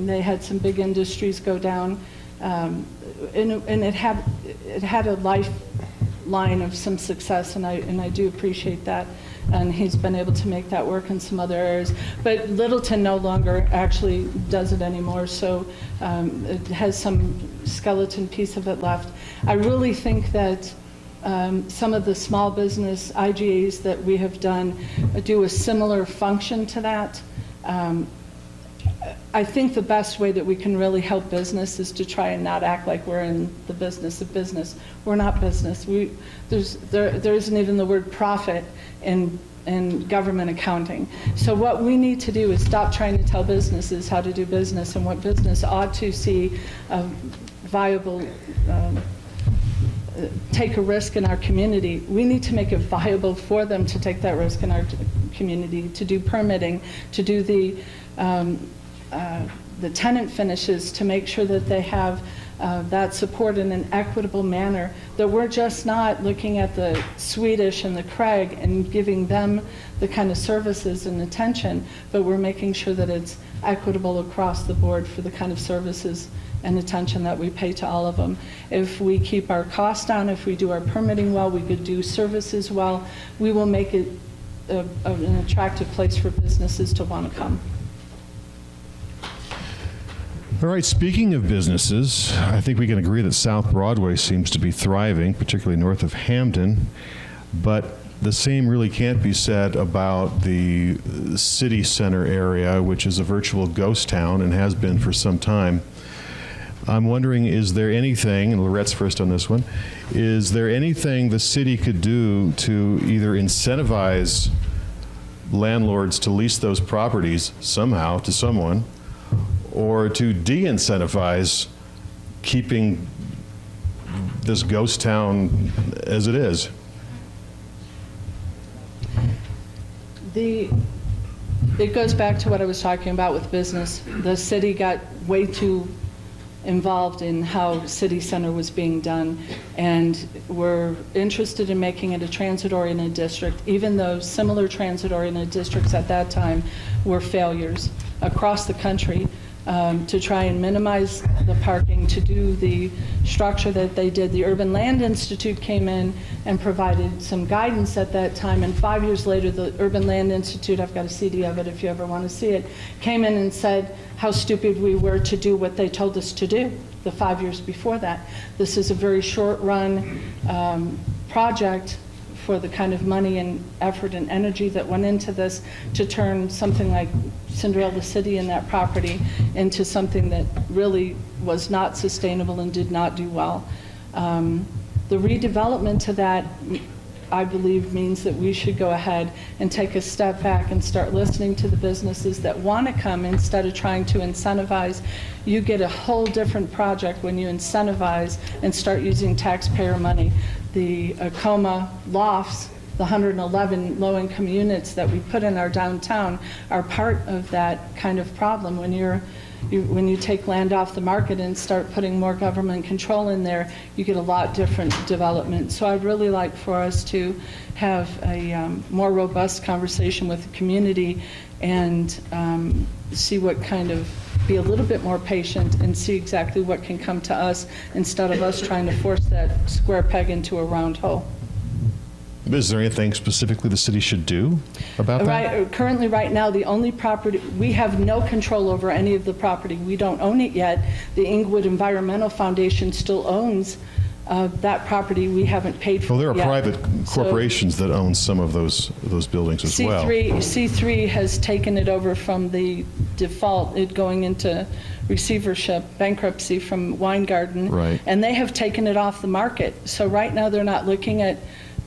they had some big industries go down, and it had a lifeline of some success, and I do appreciate that. And he's been able to make that work in some other areas. But Littleton no longer actually does it anymore, so it has some skeleton piece of it left. I really think that some of the small business IGAs that we have done do a similar function to that. I think the best way that we can really help business is to try and not act like we're in the business of business. We're not business. There isn't even the word profit in government accounting. So what we need to do is stop trying to tell businesses how to do business and what business ought to see viable, take a risk in our community. We need to make it viable for them to take that risk in our community, to do permitting, to do the tenant finishes, to make sure that they have that support in an equitable manner, that we're just not looking at the Swedish and the Craig and giving them the kind of services and attention, but we're making sure that it's equitable across the board for the kind of services and attention that we pay to all of them. If we keep our costs down, if we do our permitting well, we could do services well, we will make it an attractive place for businesses to want to come. All right, speaking of businesses, I think we can agree that South Broadway seems to be thriving, particularly north of Hampden, but the same really can't be said about the city center area, which is a virtual ghost town and has been for some time. I'm wondering, is there anything, and Laurett's first on this one, is there anything the city could do to either incentivize landlords to lease those properties somehow to someone, or to de-incentivize keeping this ghost town as it is? It goes back to what I was talking about with business. The city got way too involved in how city center was being done, and we're interested in making it a transit-oriented district, even though similar transit-oriented districts at that time were failures across the country. To try and minimize the parking, to do the structure that they did. The Urban Land Institute came in and provided some guidance at that time, and 5 years later the Urban Land Institute, I've got a CD of it if you ever want to see it, came in and said how stupid we were to do what they told us to do the 5 years before that. This is a very short-run project for the kind of money and effort and energy that went into this, to turn something like Cinderella City and that property into something that really was not sustainable and did not do well. The redevelopment to that I believe means that we should go ahead and take a step back and start listening to the businesses that want to come instead of trying to incentivize. You get a whole different project when you incentivize and start using taxpayer money. The Acoma lofts, the 111 low-income units that we put in our downtown are part of that kind of problem. When you take land off the market and start putting more government control in there, you get a lot different development. So I'd really like for us to have a more robust conversation with the community and see what kind of, be a little bit more patient and see exactly what can come to us instead of us trying to force that square peg into a round hole. Is there anything specifically the city should do about that? Currently, right now, the only property, we have no control over any of the property. We don't own it yet. The Englewood Environmental Foundation still owns that property. We haven't paid for it Well, there are yet. private corporations that own some of those buildings as well. C3 has taken it over from the default, it going into receivership, bankruptcy from Weingarten. Right. And they have taken it off the market. So right now, they're not looking at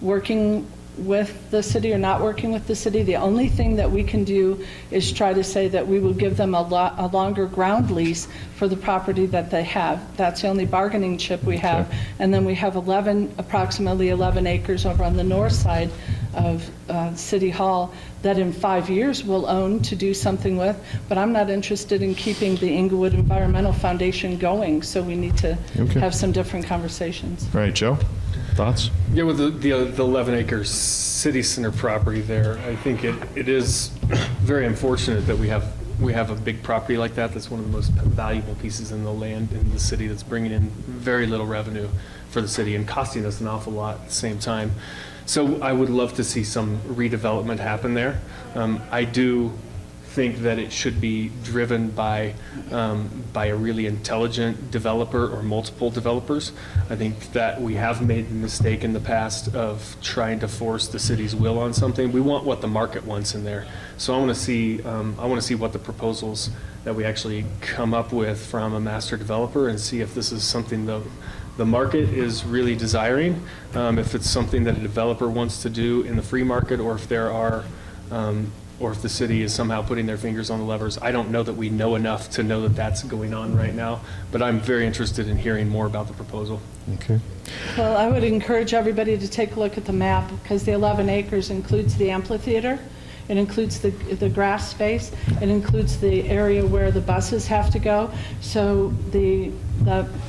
working with the city or not working with the city. The only thing that we can do is try to say that we will give them a longer ground lease for the property that they have. That's the only bargaining chip we have. Okay. And then we have approximately 11 acres over on the north side of City Hall that in 5 years we'll own to do something with, but I'm not interested in keeping the Englewood Environmental Foundation going, so we need to have some different conversations. All right, Joe, thoughts? Yeah, with the 11 acres city center property there, I think it is very unfortunate that we have a big property like that. That's one of the most valuable pieces in the land in the city that's bringing in very little revenue for the city and costing us an awful lot at the same time. So I would love to see some redevelopment happen there. I do think that it should be driven by a really intelligent developer or multiple developers. I think that we have made the mistake in the past of trying to force the city's will on something. We want what the market wants in there. So I want to see what the proposals that we actually come up with from a master developer and see if this is something the market is really desiring, if it's something that a developer wants to do in the free market, or if there are or if the city is somehow putting their fingers on the levers. I don't know that we know enough to know that that's going on right now, but I'm very interested in hearing more about the proposal. Okay. Well, I would encourage everybody to take a look at the map, because the 11 acres includes the amphitheater, it includes the grass space, it includes the area where the buses have to go. So the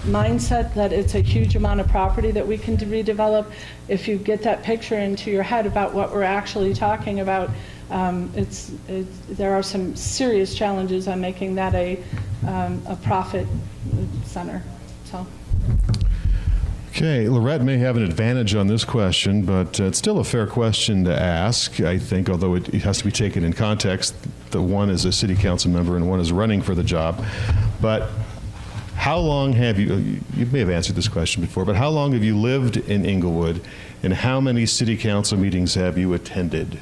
mindset that it's a huge amount of property that we can redevelop, if you get that picture into your head about what we're actually talking about, there are some serious challenges on making that a profit center. So. Okay, Laurett may have an advantage on this question, but it's still a fair question to ask, I think, although it has to be taken in context that one is a city council member and one is running for the job. But how long have you may have answered this question before, but how long have you lived in Englewood, and how many city council meetings have you attended?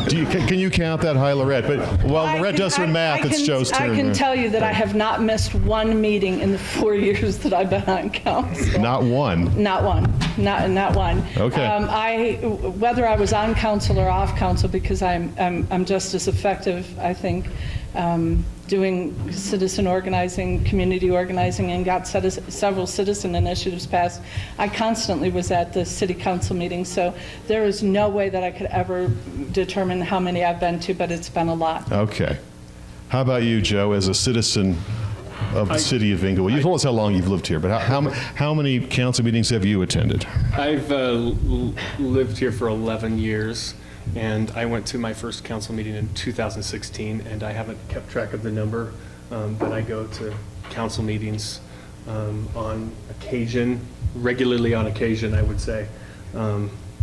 Can you count that high, Laurett? But while Laurett does her math, it's Joe's turn. I can tell you that I have not missed one meeting in the 4 years that I've been on council. Not one? Not one. Not one. Okay. Whether I was on council or off council, because I'm just as effective, I think, doing citizen organizing, community organizing, and got several citizen initiatives passed. I constantly was at the city council meetings, so there is no way that I could ever determine how many I've been to, but it's been a lot. Okay. How about you, Joe, as a citizen of the city of Englewood? You told us how long you've lived here, but how many council meetings have you attended? I've lived here for 11 years. And I went to my first council meeting in 2016, and I haven't kept track of the number, but I go to council meetings on occasion, regularly on occasion, I would say.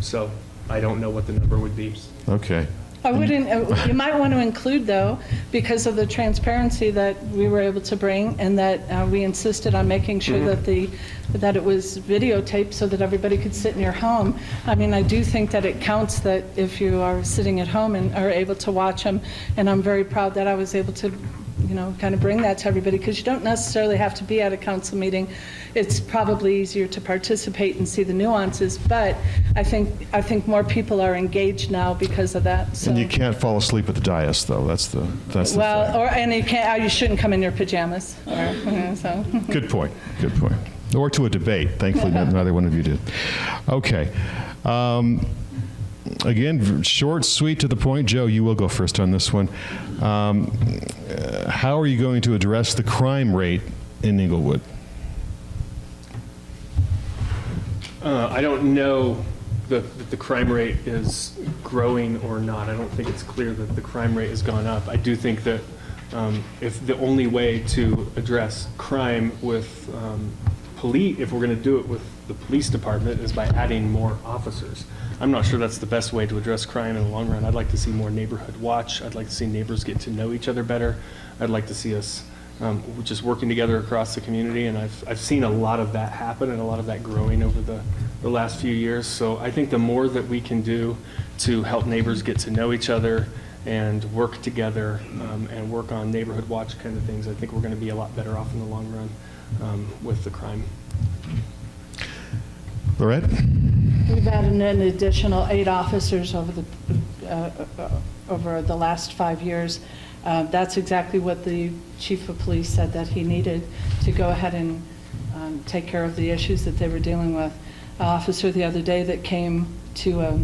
So I don't know what the number would be. Okay. I wouldn't, you might want to include, though, because of the transparency that we were able to bring, and that we insisted on making sure that it was videotaped so that everybody could sit in your home. I mean, I do think that it counts that if you are sitting at home and are able to watch them, and I'm very proud that I was able to kind of bring that to everybody, because you don't necessarily have to be at a council meeting. It's probably easier to participate and see the nuances, but I think more people are engaged now because of that. So. And you can't fall asleep at the dais, though. That's the thing. You shouldn't come in your pajamas. So. Good point. Good point. Or to a debate. Thankfully, neither one of you did. Okay. Again, short, sweet, to the point. Joe, you will go first on this one. How are you going to address the crime rate in Englewood? I don't know that the crime rate is growing or not. I don't think it's clear that the crime rate has gone up. I do think that if the only way to address crime with if we're going to do it with the police department, is by adding more officers. I'm not sure that's the best way to address crime in the long run. I'd like to see more neighborhood watch. I'd like to see neighbors get to know each other better. I'd like to see us just working together across the community, and I've seen a lot of that happen and a lot of that growing over the last few years. So I think the more that we can do to help neighbors get to know each other and work together and work on neighborhood watch kind of things, I think we're going to be a lot better off in the long run with the crime. Laurett? We've added an additional 8 officers over the last 5 years. That's exactly what the chief of police said that he needed to go ahead and take care of the issues that they were dealing with. An officer the other day that came to a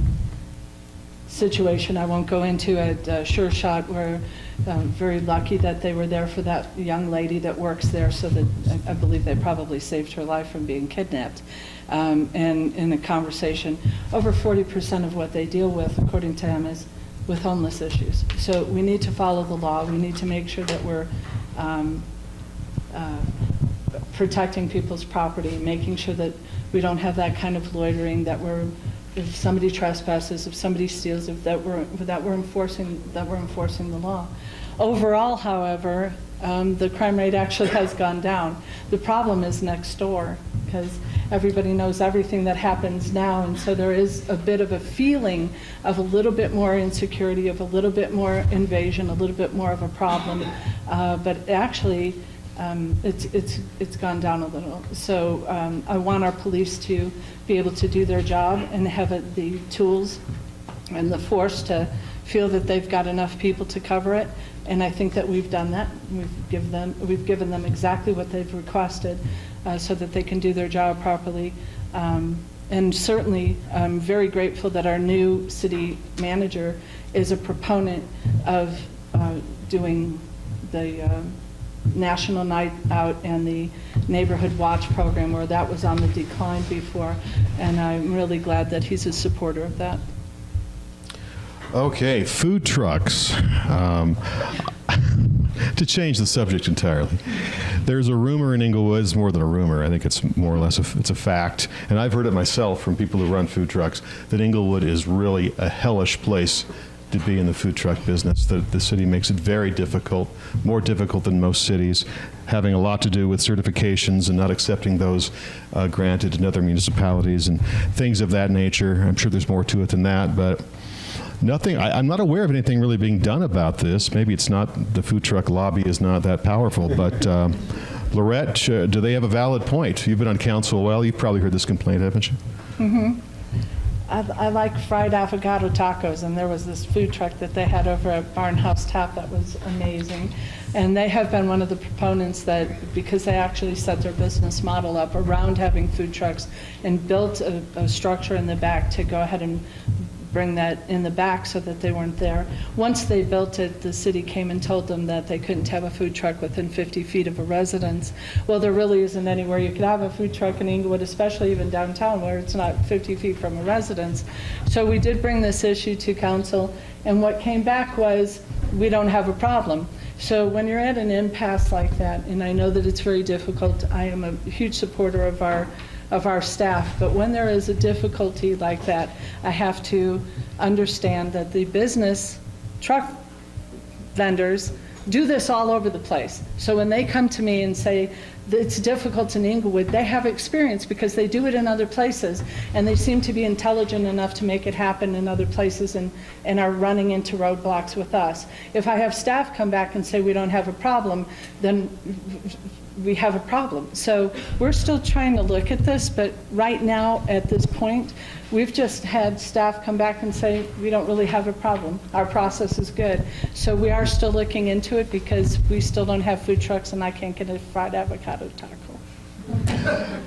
situation I won't go into at Sure Shot, where very lucky that they were there for that young lady that works there, so that I believe they probably saved her life from being kidnapped. And in a conversation, over 40% of what they deal with, according to him, is with homeless issues. So we need to follow the law. We need to make sure that we're protecting people's property, making sure that we don't have that kind of loitering, that if somebody trespasses, if somebody steals, that we're enforcing the law. Overall, however, the crime rate actually has gone down. The problem is next door, because everybody knows everything that happens now, and so there is a bit of a feeling of a little bit more insecurity, of a little bit more invasion, a little bit more of a problem, but actually it's gone down a little. So I want our police to be able to do their job and have the tools and the force to feel that they've got enough people to cover it. And I think that we've done that. We've given them exactly what they've requested so that they can do their job properly. And certainly, I'm very grateful that our new city manager is a proponent of doing the National Night Out and the Neighborhood Watch program, where that was on the decline before. And I'm really glad that he's a supporter of that. Okay, food trucks. To change the subject entirely, there's a rumor in Englewood. It's more than a rumor. I think it's more or less it's a fact, and I've heard it myself from people who run food trucks, that Englewood is really a hellish place to be in the food truck business. The city makes it very difficult, more difficult than most cities, having a lot to do with certifications and not accepting those granted in other municipalities and things of that nature. I'm sure there's more to it than that, but nothing. I'm not aware of anything really being done about this. Maybe it's not, the food truck lobby is not that powerful, but Laurett, do they have a valid point? You've been on council a while. You've probably heard this complaint, haven't you? Mm-hmm. I like fried avocado tacos, and there was this food truck that they had over at Barnhouse Tap that was amazing. And they have been one of the proponents that, because they actually set their business model up around having food trucks and built a structure in the back to go ahead and bring that in the back so that they weren't there. Once they built it, the city came and told them that they couldn't have a food truck within 50 feet of a residence. Well, there really isn't anywhere you could have a food truck in Englewood, especially even downtown, where it's not 50 feet from a residence. So we did bring this issue to council, and what came back was, we don't have a problem. So when you're at an impasse like that, and I know that it's very difficult, I am a huge supporter of our staff, but when there is a difficulty like that, I have to understand that the business truck vendors do this all over the place. So when they come to me and say it's difficult in Englewood. They have experience because they do it in other places, and they seem to be intelligent enough to make it happen in other places and are running into roadblocks with us. If I have staff come back and say we don't have a problem, then we have a problem. So we're still trying to look at this, but right now, at this point, we've just had staff come back and say, we don't really have a problem. Our process is good. So we are still looking into it because we still don't have food trucks and I can't get a fried avocado taco.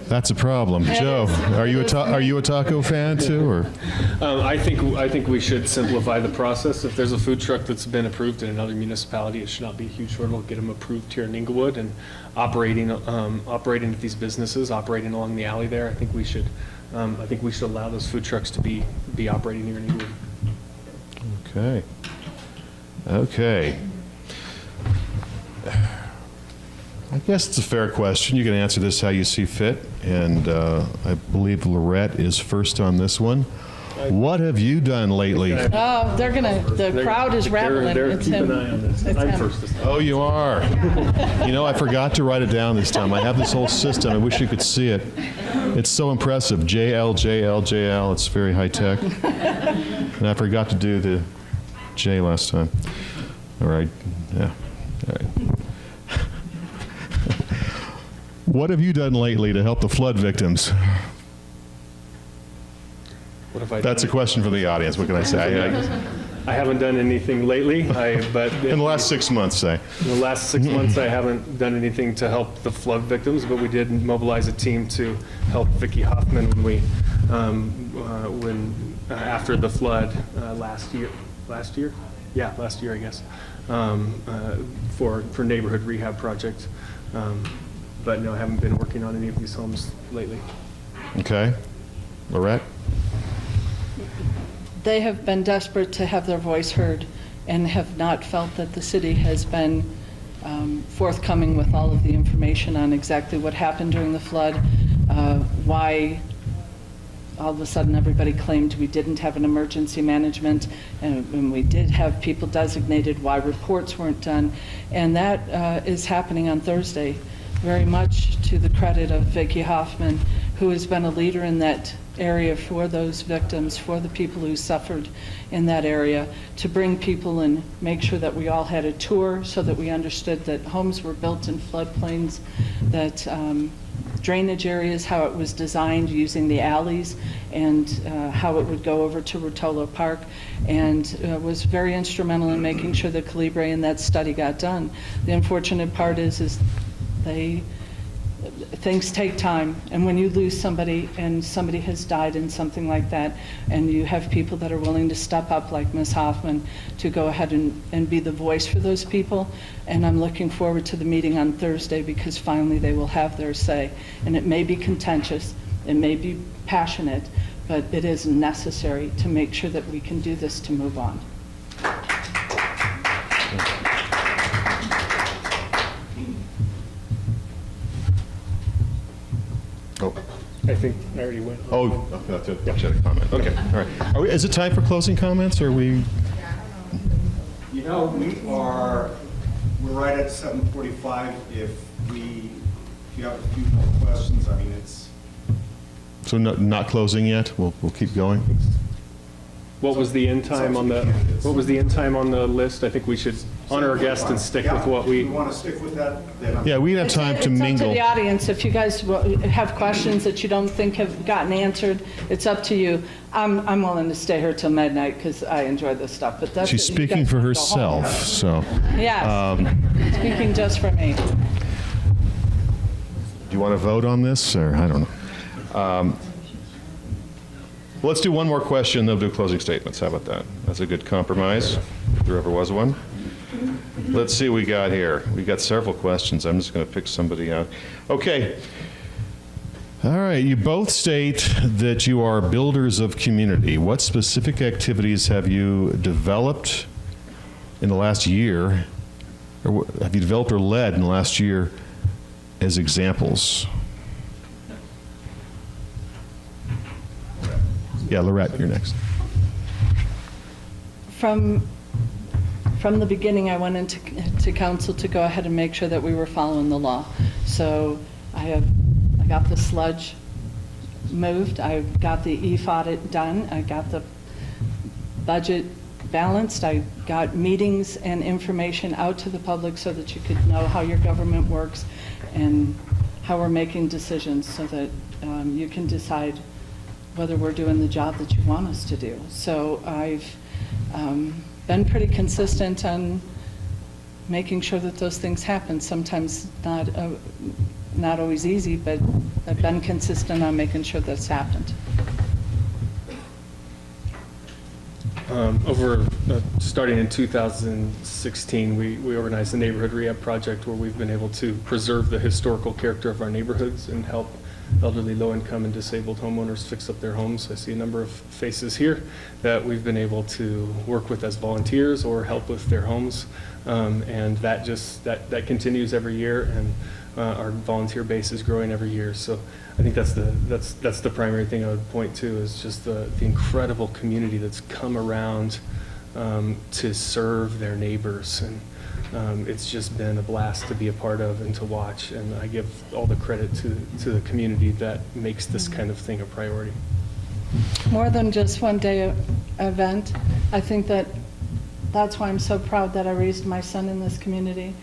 That's a problem. Joe, are you a taco fan too, or? I think we should simplify the process. If there's a food truck that's been approved in another municipality, it should not be a huge hurdle to get them approved here in Englewood and operating at these businesses, operating along the alley there. I think we should allow those food trucks to be operating here in Englewood. Okay. I guess it's a fair question. You can answer this how you see fit, and I believe Laurett is first on this one. What have you done lately? Oh, the crowd is rattling. It's keep him. an eye on this. It's I'm him. first this time. Oh, you are. I forgot to write it down this time. I have this whole system. I wish you could see it. It's so impressive. JL, JL, JL. It's very high tech. And I forgot to do the J last time. All right. Yeah. All right. What have you done lately to help the flood victims? What have I done? That's a question for the audience. What can I say? I haven't done anything lately, but In the last 6 months, say. in the last 6 months, I haven't done anything to help the flood victims, but we did mobilize a team to help Vicki Hoffman after the flood last year, I guess, for neighborhood rehab project. But no, I haven't been working on any of these homes lately. Okay. Laurett? They have been desperate to have their voice heard and have not felt that the city has been forthcoming with all of the information on exactly what happened during the flood, why all of a sudden everybody claimed we didn't have an emergency management, and we did have people designated, why reports weren't done. And that is happening on Thursday, very much to the credit of Vicki Hoffman, who has been a leader in that area for those victims, for the people who suffered in that area, to bring people and make sure that we all had a tour so that we understood that homes were built in floodplains, that drainage areas, how it was designed using the alleys, and how it would go over to Rotolo Park, and was very instrumental in making sure that Calibre and that study got done. The unfortunate part is things take time, and when you lose somebody and somebody has died in something like that, and you have people that are willing to step up like Ms. Hoffman to go ahead and be the voice for those people, and I'm looking forward to the meeting on Thursday because finally they will have their say. And it may be contentious, it may be passionate, but it is necessary to make sure that we can do this to move on. Oh. I think I already went. Oh, that's it. Yeah, she had a comment. Okay, all right. Is it time for closing comments, or are we? We're right at 7:45. If you have a few more questions, I mean, it's. So not closing yet? We'll keep going? What was the end time on the list? I think we should honor our guests and stick with what If you want to stick with that, then. Yeah, we have time to It's mingle. up to the audience. If you guys have questions that you don't think have gotten answered, it's up to you. I'm willing to stay here till midnight because I enjoy this stuff, but that's. She's you speaking guys for can go home. herself, so. Yes, speaking just for me. Do you want to vote on this, or I don't know? Well, let's do one more question, then we'll do closing statements. How about that? That's a good compromise, if there ever was one. Let's see what we got here. We got several questions. I'm just going to pick somebody out. Okay. All right. You both state that you are builders of community. What specific activities have you developed in the last year, or have you developed or led in the last year as examples? Yeah, Laurett, you're next. From the beginning, I went into council to go ahead and make sure that we were following the law. So I got the sludge moved, I got the EF audit done, I got the budget balanced, I got meetings and information out to the public so that you could know how your government works and how we're making decisions so that you can decide whether we're doing the job that you want us to do. So I've been pretty consistent on making sure that those things happen. Sometimes not always easy, but I've been consistent on making sure that's happened. Starting in 2016, we organized the Neighborhood Rehab Project, where we've been able to preserve the historical character of our neighborhoods and help elderly, low-income, and disabled homeowners fix up their homes. I see a number of faces here that we've been able to work with as volunteers or help with their homes, and that continues every year, and our volunteer base is growing every year. So I think that's the primary thing I would point to, is just the incredible community that's come around to serve their neighbors, and it's just been a blast to be a part of and to watch, and I give all the credit to the community that makes this kind of thing a priority. More than just one day event. I think that's why I'm so proud that I raised my son in this community.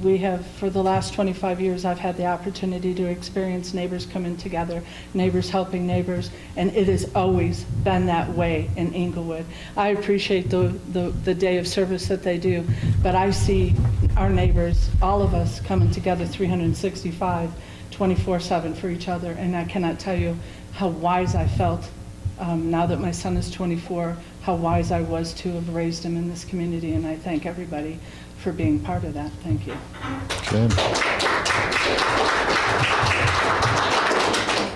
We have, for the last 25 years, I've had the opportunity to experience neighbors coming together, neighbors helping neighbors, and it has always been that way in Englewood. I appreciate the day of service that they do, but I see our neighbors, all of us, coming together 365, 24/7 for each other, and I cannot tell you how wise I felt now that my son is 24, how wise I was to have raised him in this community, and I thank everybody for being part of that. Thank you. Okay.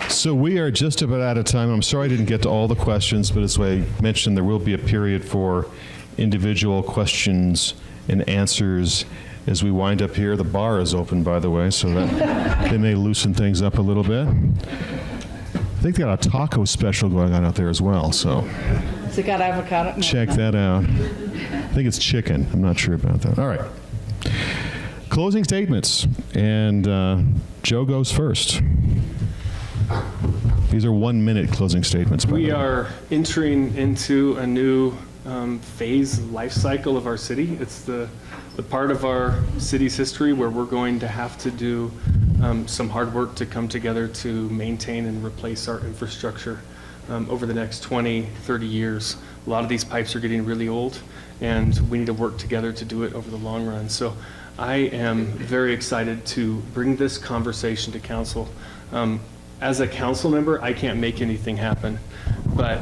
So we are just about out of time. I'm sorry I didn't get to all the questions, but as I mentioned, there will be a period for individual questions and answers as we wind up here. The bar is open, by the way, so that they may loosen things up a little bit. I think they got a taco special going on out there as well, so Has it got avocado? No, check no. that out. I think it's chicken. I'm not sure about that. All right. Closing statements. And Joe goes first. These are 1-minute closing statements. We are entering into a new phase, life cycle of our city. It's the part of our city's history where we're going to have to do some hard work to come together to maintain and replace our infrastructure over the next 20, 30 years. A lot of these pipes are getting really old, and we need to work together to do it over the long run. So I am very excited to bring this conversation to council. As a council member, I can't make anything happen, but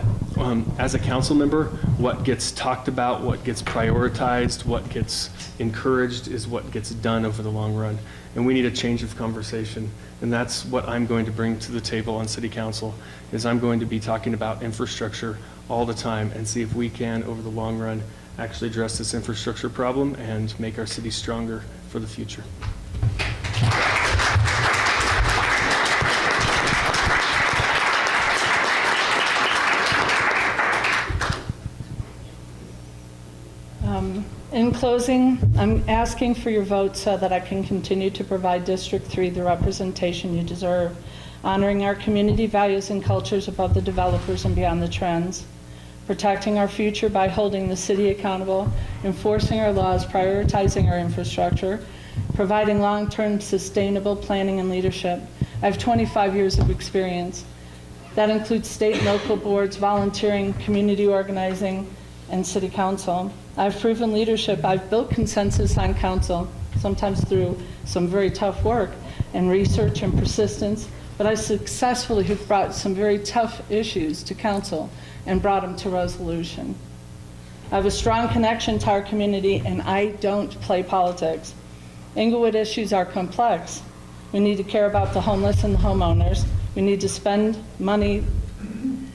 as a council member, what gets talked about, what gets prioritized, what gets encouraged is what gets done over the long run. And we need a change of conversation. And that's what I'm going to bring to the table on city council, is I'm going to be talking about infrastructure all the time and see if we can, over the long run, actually address this infrastructure problem and make our city stronger for the future. In closing, I'm asking for your vote so that I can continue to provide District 3 the representation you deserve, honoring our community values and cultures above the developers and beyond the trends, protecting our future by holding the city accountable, enforcing our laws, prioritizing our infrastructure, providing long-term sustainable planning and leadership. I have 25 years of experience. That includes state and local boards, volunteering, community organizing, and city council. I've proven leadership. I've built consensus on council, sometimes through some very tough work and research and persistence, but I successfully have brought some very tough issues to council and brought them to resolution. I have a strong connection to our community, and I don't play politics. Englewood issues are complex. We need to care about the homeless and the homeowners. We need to spend money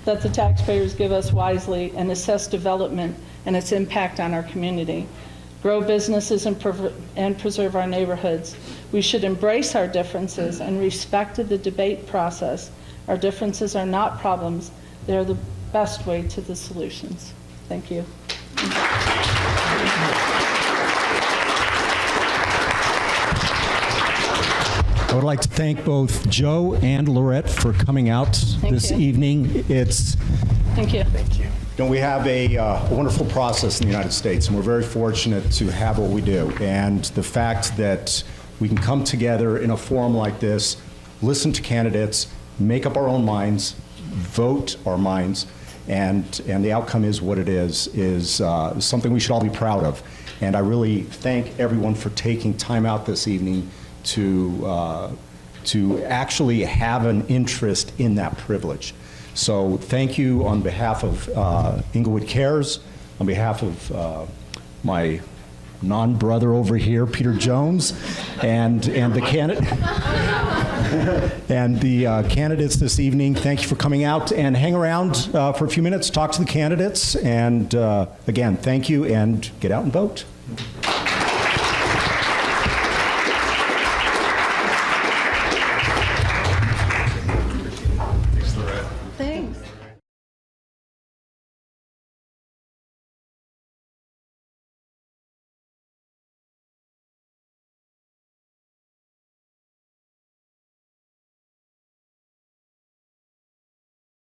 that the taxpayers give us wisely and assess development and its impact on our community. Grow businesses and preserve our neighborhoods. We should embrace our differences and respect the debate process. Our differences are not problems. They're the best way to the solutions. Thank you. would like to thank both Joe and Laurett for coming out this you. evening. Thank you. We have a wonderful process in the United States, and we're very fortunate to have what we do. And the fact that we can come together in a forum like this, listen to candidates, make up our own minds, vote our minds, and the outcome is what it is something we should all be proud of. And I really thank everyone for taking time out this evening to actually have an interest in that privilege. So thank you on behalf of Englewood Cares, on behalf of my non-brother over here, Peter Jones, and the candidates this evening. Thank you for coming out, and hang around for a few minutes, talk to the candidates, and again, thank you, and get out and vote.